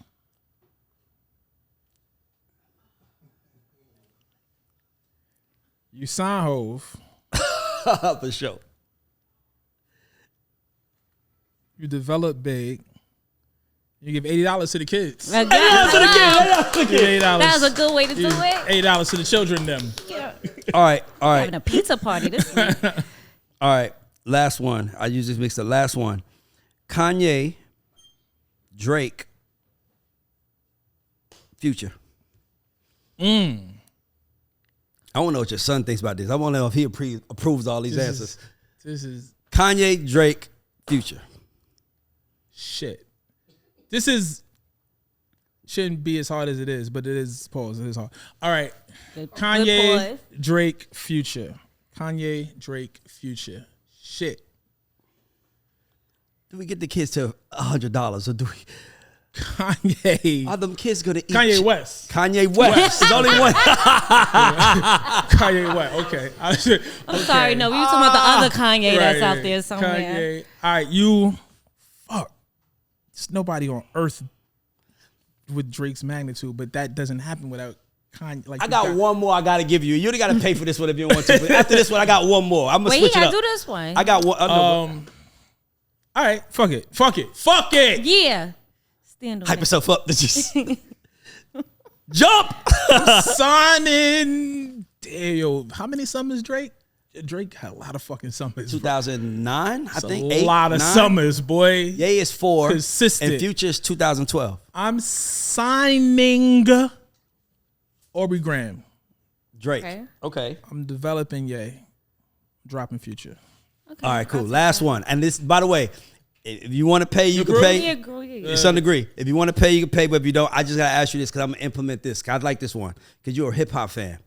C: You sign Hove.
B: For sure.
C: You develop Big. You give $80 to the kids.
A: $80
B: to the kids.
A: That was a good way to do it.
C: $8 to the children. Them.
A: Yeah.
B: All right.
A: Having a pizza party this week.
B: All right. Last one. I use this mix up. Last one. Kanye, Drake, Future. I want to know what your son thinks about this. I want to know if he approves all these answers.
C: This is
B: Kanye, Drake, Future.
C: Shit. Shouldn't be as hard as it is, but it is. Pause. It is hard. All right. Kanye, Drake, Future. Kanye, Drake, Future. Shit.
B: Do we get the kids to $100 or do we?
C: Kanye.
B: Are them kids gonna eat?
C: Kanye West.
B: Kanye West. There's only one.
C: Kanye West. Okay.
A: I'm sorry. No, we were talking about the other Kanye that's out there somewhere.
C: Kanye. All right. Fuck. There's nobody on earth with Drake's magnitude, but that doesn't happen without Kanye. Like
B: I got one more I gotta give you. You on't gotta pay for this one if you don't want to. But after this one, I got one more. I'm gonna switch it up.
A: Wait, he gotta do this one.
B: I got one.
C: All right. Fuck it.
A: Yeah. Stand on
B: Hype
A: it.
B: yourself up. Jump.
C: Signing. Damn, yo, how many summers Drake? Drake had a lot of fucking summers.
B: 2009, I think.
C: A lot of summers, boy.
B: Ye is 4.
C: Consistent.
B: And Future is 2012.
C: I'm signing Aubrey Graham.
B: Drake. Okay.
C: I'm developing Ye. Dropping Future.
A: Okay.
B: All right, cool. Last one. And this, by the way, if you want to pay, you can pay. Your son agree. If you want to pay, you can pay. But if you don't, I just got to ask you this because I'm going to implement this. I like this one because you're a hip-hop fan.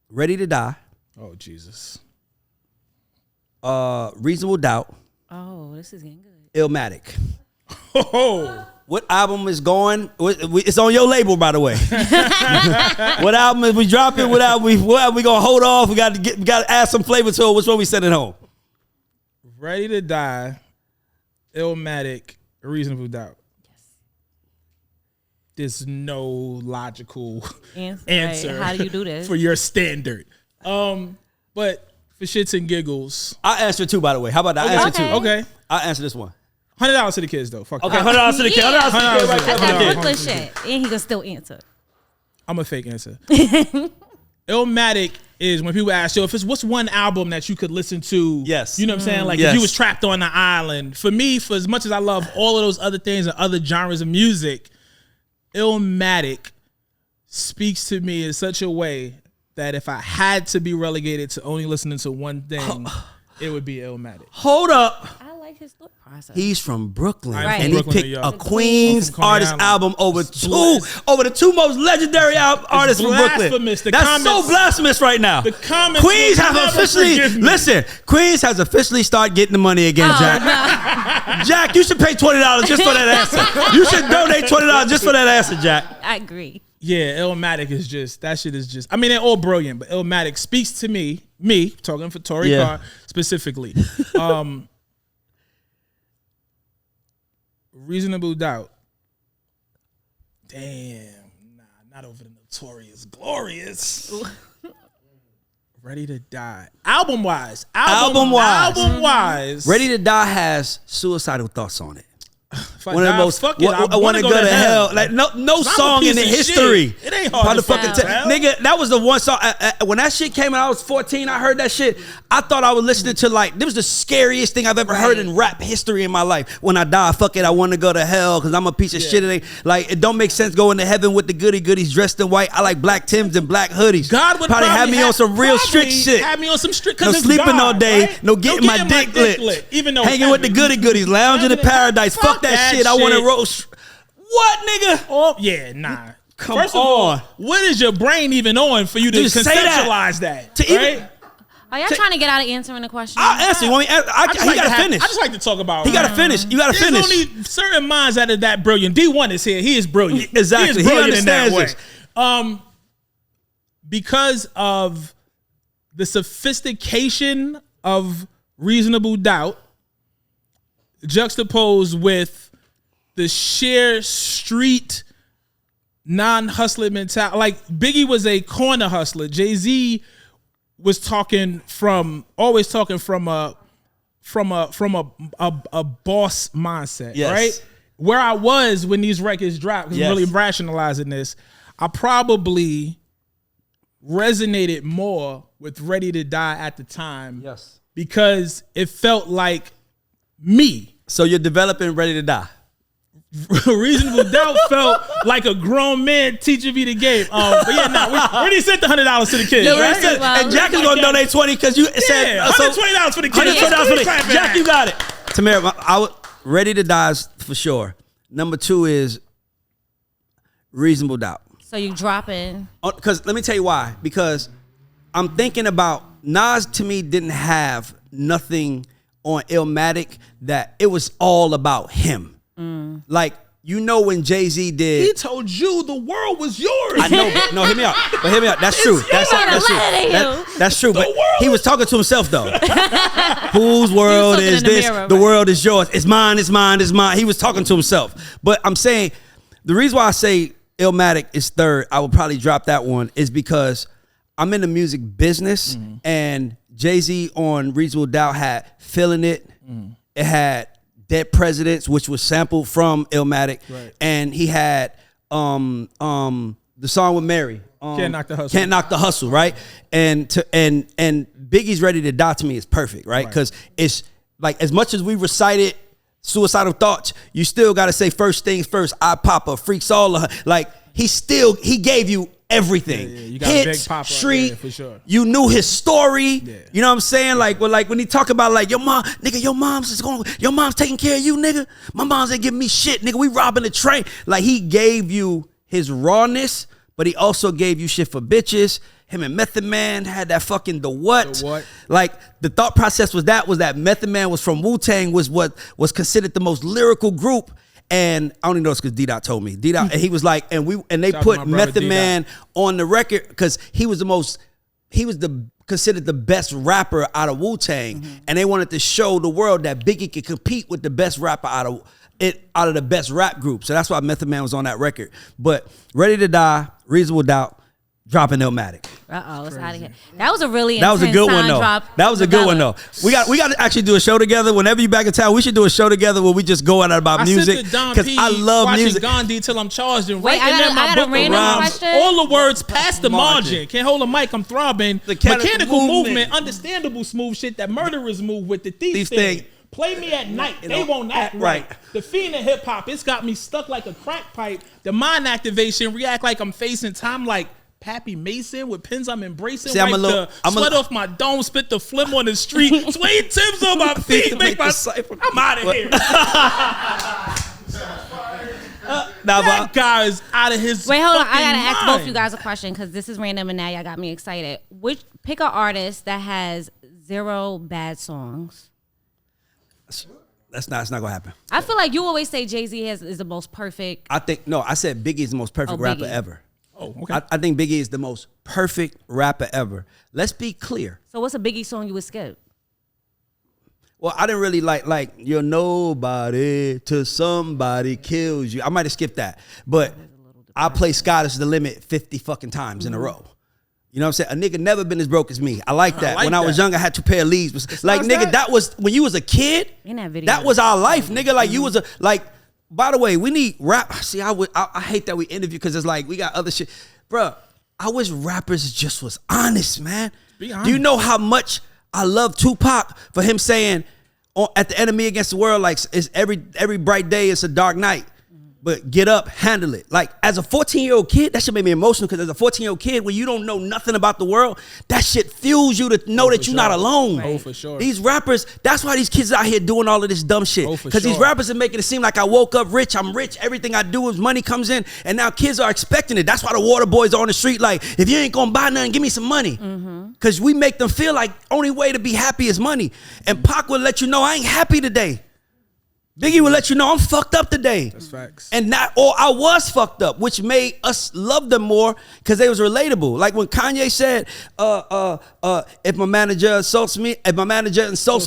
B: Ready to Die.
C: Oh, Jesus.
B: Reasonable Doubt.
A: Oh, this is getting good.
B: Illmatic.
C: Oh.
B: What album is going? It's on your label, by the way. What album is we dropping? What album we gonna hold off? We got to add some flavor to it. Which one we sending home?
C: Ready to Die, Illmatic, Reasonable Doubt. There's no logical answer.
A: Right. How do you do this
C: for your standard? But for shits and giggles,
B: I answer two. By the way, how about that? I answer two.
C: Okay,
B: I answer this one.
C: $100 to the kids though. Fuck.
B: Okay, $100 to the kids. $100 to the kids. Right
A: That's
B: there.
A: that Brooklyn shit, and he can still answer.
C: I'm a fake answer. Illmatic is when people ask, yo, what's one album that you could listen to?
B: Yes.
C: You know what I'm saying? Like if you was trapped on the island. For me, for as much as I love all of those other things and other genres of music, Illmatic speaks to me in such a way that if I had to be relegated to only listening to one thing, it would be Illmatic.
B: Hold up.
A: I like his thought process.
B: He's from Brooklyn,
C: Right.
B: and
C: Brooklyn,
B: he
C: New
B: picked
C: York.
B: a Queens
C: I'm from Coney
B: artist
C: Island.
B: album over the two most legendary artists from Brooklyn.
C: blasphemous. The
B: That's
C: comments-
B: so blasphemous right now.
C: The comments
B: Queens
C: will
B: have
C: never
B: officially
C: forgive me.
B: listen. Queens has officially started getting the money again, Jack. Jack, you should pay $20 just for that answer. You should donate $20 just for that answer, Jack.
A: I agree.
C: Yeah, Illmatic is just, that shit is just, I mean, they're all brilliant, but Illmatic speaks to me talking for Torae
B: Yeah.
C: Carr specifically. Reasonable Doubt. Damn, not over the Notorious Glorious. Ready to Die. Album wise.
B: Ready to Die has suicidal thoughts on it.
C: One of the most.
B: I want to go to hell. Like no song in the history.
C: Shit. It ain't hard to fucking tell.
B: Nigga, that was the one song. When that shit came out, I was 14. I heard that shit. I thought I was listening to like, this was the scariest thing I've ever heard in rap history in my life. When I die, fuck it, I want to go to hell because I'm a piece of shit. It ain't like, it don't make sense going to heaven with the goody goodies dressed in white. I like black Timbs and black hoodies.
C: God would
B: probably have me on some real strict shit.
C: Have me on some strict.
B: No sleeping
C: God,
B: all day.
C: right?
B: No getting my dick lit.
C: Even though
B: hanging with the goody goodies, lounging in paradise. Fuck that shit. I want to roast. What, nigga?
C: Oh yeah, nah.
B: Come
C: First of
B: on.
C: all, what is your brain even on for you to
B: Just say
C: conceptualize that?
B: To
C: right?
B: even,
A: Are y'all trying to get out of answering the question?
B: I'll answer. You want me? He gotta finish.
C: I just like to talk about.
B: He gotta finish. You gotta finish.
C: There's only certain minds that are that brilliant. D1 is here. He is brilliant.
B: Exactly.
C: He is
B: He
C: brilliant in that
B: understands
C: way. Because of the sophistication of Reasonable Doubt, juxtaposed with the sheer street non-hustler mentality. Like Biggie was a corner hustler. Jay-Z was always talking from a boss mindset,
B: Yes.
C: right? Where I was when these records dropped, because I'm really rationalizing this, I probably resonated more with Ready to Die at the time.
B: Yes.
C: Because it felt like me.
B: So you're developing Ready to Die.
C: Reasonable Doubt felt like a grown man teaching me the game. But yeah, we already sent the $100 to the kids.
B: Yeah,
C: right?
B: and Jack is gonna donate 20 because you said
C: $120 for the kids.
B: $120 for the Jack, you got it. Tamara, Ready to Die is for sure. Number 2 is Reasonable Doubt.
A: So you dropping?
B: Because let me tell you why. Because I'm thinking about Nas. To me, didn't have nothing on Illmatic that it was all about him. Like, you know, when Jay-Z did,
C: He told you the world was yours.
B: I know, but no, hear me out. But hear me out. That's true. That's true. That's true. But he was talking to himself though. Whose world
A: looking
B: is
A: in the
B: this?
A: mirror,
B: The
A: right?
B: world is yours. It's mine. It's mine. It's mine. He was talking to himself. But I'm saying the reason why I say Illmatic is third, I would probably drop that one, is because I'm in the music business, and Jay-Z on Reasonable Doubt had Feeling It. It had Dead Presidents, which was sampled from Illmatic, and he had the song with Mary,
C: Can't Knock the Hustle.
B: Can't Knock the Hustle, right? And Biggie's Ready to Die to me is perfect, right? Because it's like, as much as we recited Suicidal Thoughts, you still got to say first things first. I Papa, Freaks All of her. Like, he gave you everything.
C: Yeah, you got
B: hits,
C: a big pop right
B: street,
C: there, for sure.
B: You knew his story.
C: Yeah.
B: You know what I'm saying? Like, when he talk about like, your mom's taking care of you, nigga. My mom's ain't giving me shit, nigga. We robbing the train. Like, he gave you his rawness, but he also gave you shit for bitches. Him and Method Man had that fucking The What. Like, the thought process was that Method Man was from Wu-Tang, was what was considered the most lyrical group. And I only know it's because D-Dot told me. D-Dot, and he was like, and they
C: Shout out to
B: put
C: my brother,
B: Method Man on the record because he was considered the best rapper out of Wu-Tang. And they wanted to show the world that Biggie could compete with the best rapper out of the best rap group. So that's why Method Man was on that record. But Ready to Die, Reasonable Doubt, dropping Illmatic.
A: It's out of here. That was a really
B: That was a good one though. That was a good one though. We got to actually do a show together. Whenever you back in town, we should do a show together where we just go out about music.
C: Because
B: I love music.
C: Gandhi till I'm charged and
A: Wait,
C: writing in my book
A: a random question.
C: all the words past the margin. Can't hold a mic. I'm throbbing. Mechanical movement, understandable smooth shit that murderers move with the thief thing. Play me at night. They won't act right. The fiend of hip hop. It's got me stuck like a crack pipe. The mind activation. React like I'm facing time like Pappy Mason with pins I'm embracing.
B: See,
C: sweat off my dome, spit the phlegm on the street, suede tips on my feet, make my I'm out of here. That guy is out of his.
A: Wait, hold on. I gotta
C: mind.
A: ask both you guys a question because this is random and now y'all got me excited. Pick an artist that has 0 bad songs.
B: It's not gonna happen.
A: I feel like you always say Jay-Z is the most perfect.
B: I said Biggie is the most perfect rapper ever.
C: Oh, okay.
B: I think Biggie is the most perfect rapper ever. Let's be clear.
A: So what's a Biggie song you would skip?
B: Well, I didn't really like you're nobody till somebody kills you. I might have skipped that. But I play Sky is the Limit 50 fucking times in a row. You know what I'm saying? A nigga never been as broke as me. I like that. When I was young, I had 2 pair of leads. Like, nigga, that was when you was a kid.
A: In that video.
B: That was our life, nigga. Like, you was by the way, we need rap. See, I hate that we interview because it's like we got other shit. Bruh, I wish rappers just was honest, man.
C: Be honest.
B: Do you know how much I love Tupac for him saying at the enemy against the world, like, it's every bright day, it's a dark night. But get up, handle it. Like, as a 14-year-old kid, that shit made me emotional because as a 14-year-old kid, when you don't know nothing about the world, that shit fuels you to know that you're not alone.
C: Oh, for sure.
B: These rappers, that's why these kids out here doing all of this dumb shit. Because these rappers are making it seem like I woke up rich, I'm rich, everything I do is money comes in, and now kids are expecting it. That's why the water boys are on the street like, if you ain't gonna buy nothing, give me some money. Because we make them feel like only way to be happy is money. And Pac will let you know, I ain't happy today. Biggie will let you know I'm fucked up today.
C: That's facts.
B: And I was fucked up, which made us love them more because they was relatable. Like when Kanye said, if my manager insults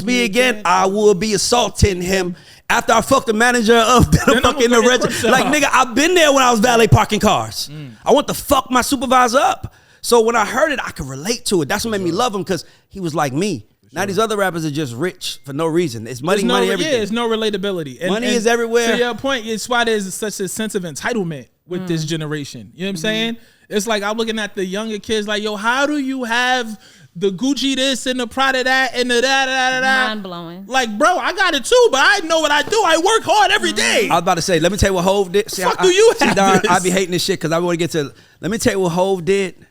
B: me again, I will be assaulting him. After I fucked the manager of the fucking register. Like, nigga, I've been there when I was valet parking cars. I want to fuck my supervisor up. So when I heard it, I could relate to it. That's what made me love him because he was like me. Now these other rappers are just rich for no reason. It's money, everything.
C: Yeah, it's no relatability.
B: Money is everywhere.
C: To your point, it's why there's such a sense of entitlement with this generation. You know what I'm saying? It's like I'm looking at the younger kids like, yo, how do you have the Gucci this and the Prada that and the da.
A: Mind blowing.
C: Like, bro, I got it too, but I know what I do. I work hard every day.
B: I was about to say, let me tell you what Hov did.
C: Fuck do you have
B: Don,
C: this?
B: I be hating this shit because I want to get to. Let me tell you what Hov did.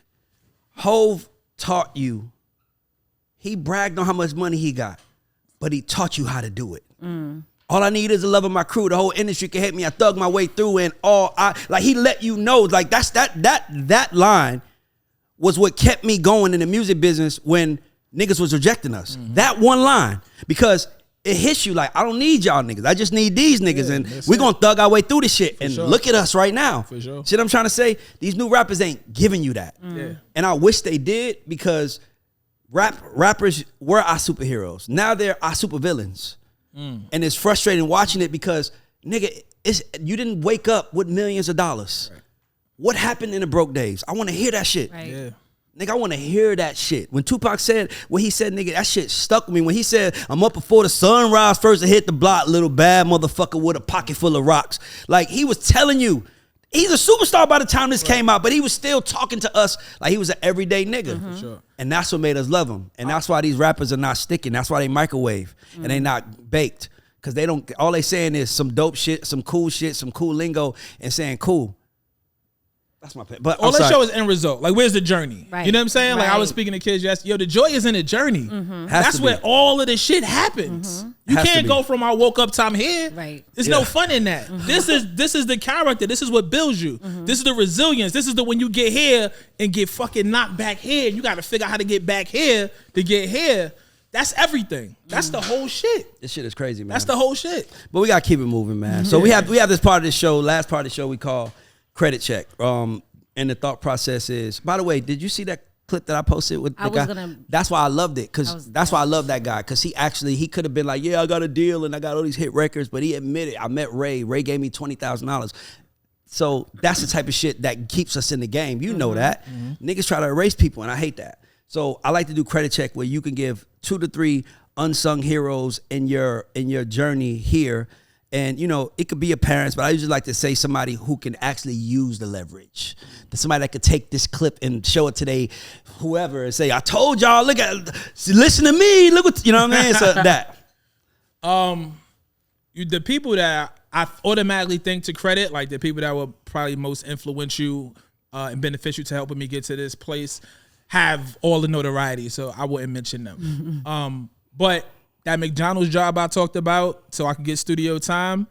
B: Hov taught you. He bragged on how much money he got, but he taught you how to do it. All I need is the love of my crew. The whole industry can hate me. I thug my way through, and he let you know. Like that's that line was what kept me going in the music business when niggas was rejecting us. That one line, because it hits you like, I don't need y'all niggas. I just need these niggas, and we gonna thug our way through this shit. And look at us right now.
C: For sure.
B: See what I'm trying to say? These new rappers ain't giving you that. And I wish they did because rappers were our superheroes. Now they're our supervillains. And it's frustrating watching it because, nigga, you didn't wake up with millions of dollars. Right. What happened in the broke days? I want to hear that shit.
A: Right. Yeah.
B: Nigga, I want to hear that shit. When Tupac said what he said, nigga, that shit stuck with me. When he said, I'm up before the sunrise first to hit the block, little bad motherfucker with a pocket full of rocks. Like, he was telling you, he's a superstar by the time this came out, but he was still talking to us like he was an everyday nigga.
C: For sure.
B: And that's what made us love him. And that's why these rappers are not sticking. That's why they microwave and they not baked. Because they don't, all they saying is some dope shit, some cool lingo, and saying cool. That's my point. But
C: all that show is end result. Like, where's the journey?
A: Right.
C: You know what I'm saying? Like, I was
A: Right.
C: speaking to kids yesterday. Yo, the joy is in the journey. That's where all of the shit happens. You
B: Has to
C: can't
B: be.
C: go from I woke up time here.
A: Right.
C: There's no fun in that. This is the character. This is what builds you. This is the resilience. This is the when you get here and get fucking knocked back here. And you got to figure out how to get back here to get here. That's everything. That's the whole shit.
B: This shit is crazy, man.
C: That's the whole shit.
B: But we gotta keep it moving, man. So we have this part of the show, last part of the show we call credit check. And the thought process is, by the way, did you see that clip that I posted with the guy? That's why I loved it, because that's why I love that guy, because he could have been like, yeah, I got a deal and I got all these hit records, but he admitted, I met Ray gave me $20,000. So that's the type of shit that keeps us in the game. You know that. Niggas try to erase people, and I hate that. So I like to do credit check where you can give 2 to 3 unsung heroes in your journey here. And, you know, it could be your parents, but I usually like to say somebody who can actually use the leverage. Somebody that could take this clip and show it to whoever and say, I told y'all, listen to me. Look what, you know what I mean? So that.
C: The people that I automatically think to credit, like the people that were probably most influential and beneficial to helping me get to this place, have all the notoriety, so I wouldn't mention them. But that McDonald's job I talked about, so I could get studio time,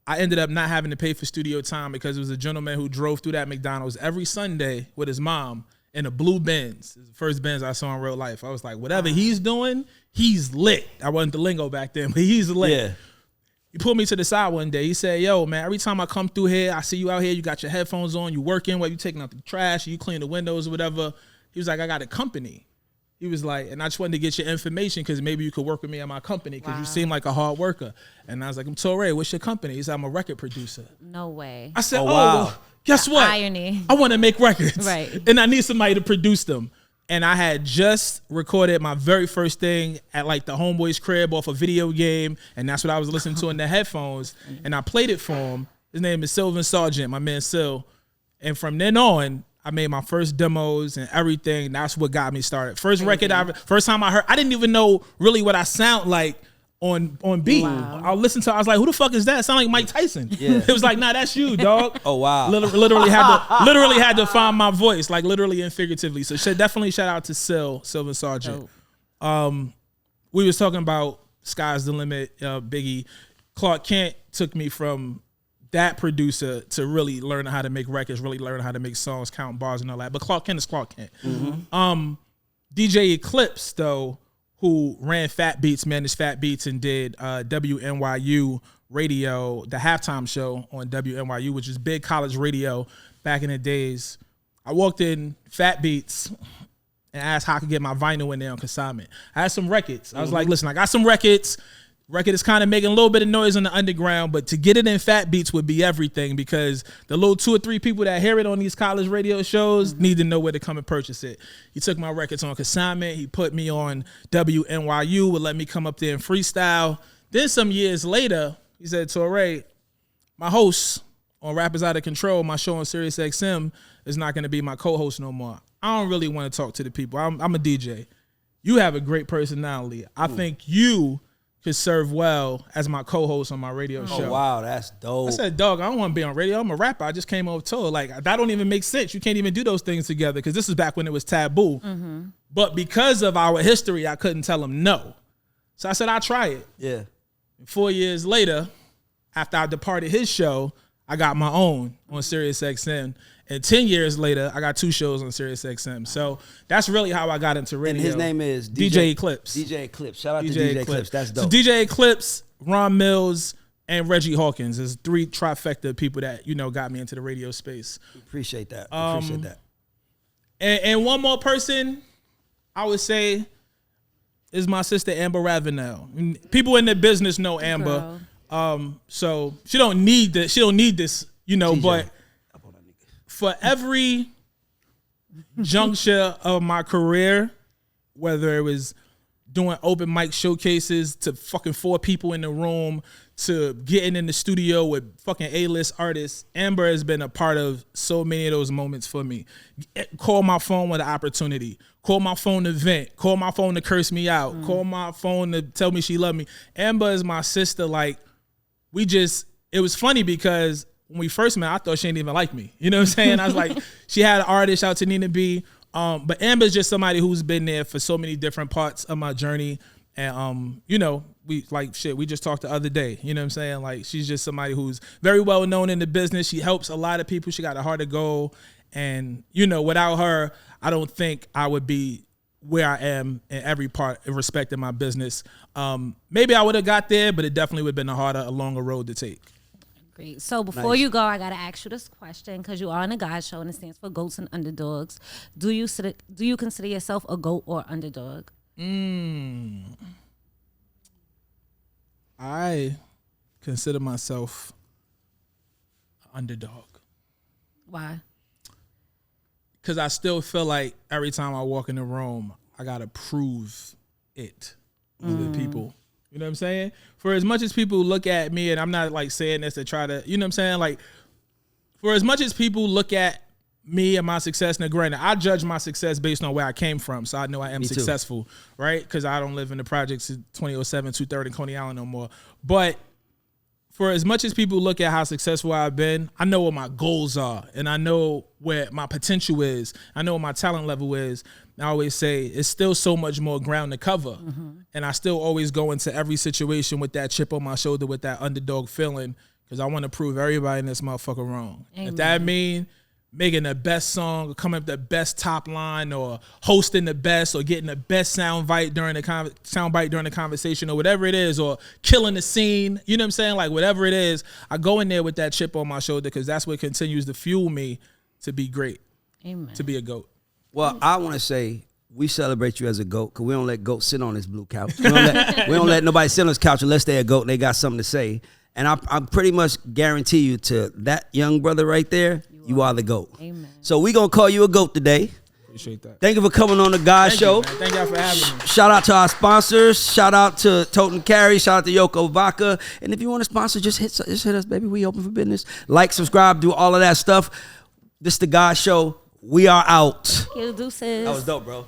C: I ended up not having to pay for studio time because it was a gentleman who drove through that McDonald's every Sunday with his mom in a blue Benz. It was the first Benz I saw in real life. I was like, whatever he's doing, he's lit. I wasn't the lingo back then, but he's lit. Yeah. He pulled me to the side one day. He said, yo, man, every time I come through here, I see you out here, you got your headphones on, you working, whether you taking out the trash, or you clean the windows or whatever. He was like, I got a company. He was like, and I just wanted to get your information because maybe you could work with me at my company because you seem like a hard worker. And I was like, I'm Torae, what's your company? He said, I'm a record producer.
A: No way.
C: I said, well, guess what?
A: Irony.
C: I want to make records.
A: Right.
C: And I need somebody to produce them. And I had just recorded my very first thing at like the homeboy's crib off a video game. And that's what I was listening to in the headphones. And I played it for him. His name is Sylvan Sargent, my man Sil. And from then on, I made my first demos and everything. That's what got me started. First time I heard, I didn't even know really what I sound like on beat. Wow. I was like, who the fuck is that? It sound like Mike Tyson. Yeah. It was like, nah, that's you, dog.
B: Oh, wow.
C: Literally had to find my voice, like literally and figuratively. So definitely shout out to Sylvan Sargent. We was talking about Sky's the Limit, Biggie. Clark Kent took me from that producer to really learn how to make records, really learn how to make songs, count bars and all that. But Clark Kent is Clark Kent. Mm-hmm. DJ Eclipse, though, who ran Fat Beats, managed Fat Beats, and did WNYU radio, the halftime show on WNYU, which is big college radio back in the days. I walked in Fat Beats and asked how I could get my vinyl in there on consignment. I had some records. I was like, listen, I got some records. Record is kind of making a little bit of noise on the underground, but to get it in Fat Beats would be everything because the little 2 or 3 people that hear it on these college radio shows need to know where to come and purchase it. He took my records on consignment. He put me on WNYU, would let me come up there and freestyle. Then some years later, he said, Torae, my host on Rappers Out of Control, my show on Sirius XM, is not going to be my co-host no more. I don't really want to talk to the people. I'm a DJ. You have a great personality. I think you could serve well as my co-host on my radio show.
B: Oh, wow, that's dope.
C: I said, dog, I don't want to be on radio. I'm a rapper. I just came over tour. Like, that don't even make sense. You can't even do those things together because this is back when it was taboo. Mm-hmm. But because of our history, I couldn't tell him no. So I said, I'll try it.
B: Yeah.
C: 4 years later, after I departed his show, I got my own on Sirius XM. And 10 years later, I got 2 shows on Sirius XM. So that's really how I got into radio.
B: And his name is
C: DJ Eclipse.
B: DJ Eclipse. Shout out to DJ Eclipse. That's dope.
C: So DJ Eclipse, Ron Mills, and Reggie Hawkins is 3 trifecta people that, you know, got me into the radio space.
B: Appreciate that. Appreciate that.
C: And one more person, I would say, is my sister Amber Ravenel. And people in the business know Amber. So she don't need this. She don't need this, you know, TJ. But for every juncture of my career, whether it was doing open mic showcases to fucking 4 people in the room to getting in the studio with fucking A-list artists, Amber has been a part of so many of those moments for me. Call my phone with an opportunity. Call my phone to vent. Call my phone to curse me out. Call my phone to tell me she loved me. Amber is my sister. Like, it was funny because when we first met, I thought she didn't even like me. You know what I'm saying? I was like, she had an artist, shout out to Nina B. But Amber's just somebody who's been there for so many different parts of my journey. And, you know, we just talked the other day. You know what I'm saying? Like, she's just somebody who's very well known in the business. She helps a lot of people. She got a heart of gold. And, you know, without her, I don't think I would be where I am in every part in respect of my business. Maybe I would have got there, but it definitely would have been a longer road to take.
A: Great. So before you go, I gotta ask you this question because you are on a God show and it stands for goats and underdogs. Do you consider yourself a goat or underdog?
C: I consider myself underdog.
A: Why?
C: Because I still feel like every time I walk in the room, I gotta prove it to the people. You know what I'm saying? For as much as people look at me, and I'm not like saying this to try to, you know what I'm saying? Like, for as much as people look at me and my success, now granted, I judge my success based on where I came from, so I know I am successful, right? Because I don't live in the projects in 2007, 230, and Coney Island no more. But for as much as people look at how successful I've been, I know what my goals are, and I know where my potential is. I know what my talent level is. I always say it's still so much more ground to cover, and I still always go into every situation with that chip on my shoulder, with that underdog feeling, because I want to prove everybody in this motherfucker wrong. Amen. If that mean making the best song, or coming up with the best top line, or hosting the best, or getting the best sound bite during the conversation, or whatever it is, or killing the scene, you know what I'm saying? Like, whatever it is, I go in there with that chip on my shoulder because that's what continues to fuel me to be great.
A: Amen.
C: To be a GOAT.
B: Well, I want to say we celebrate you as a GOAT because we don't let goats sit on this blue couch. We don't let nobody sit on this couch unless they're a GOAT and they got something to say. And I pretty much guarantee you to that young brother right there, you are the GOAT.
A: Amen.
B: So we going to call you a GOAT today.
C: Appreciate that.
B: Thank you for coming on the God Show.
C: Thank y'all for having me.
B: Shout out to our sponsors. Shout out to Toten Carry. Shout out to Yoko Vodka. And if you want to sponsor, just hit us, baby. We open for business. Like, subscribe, do all of that stuff. This is the God Show. We are out.
A: Thank you, deuces.
B: That was dope, bro.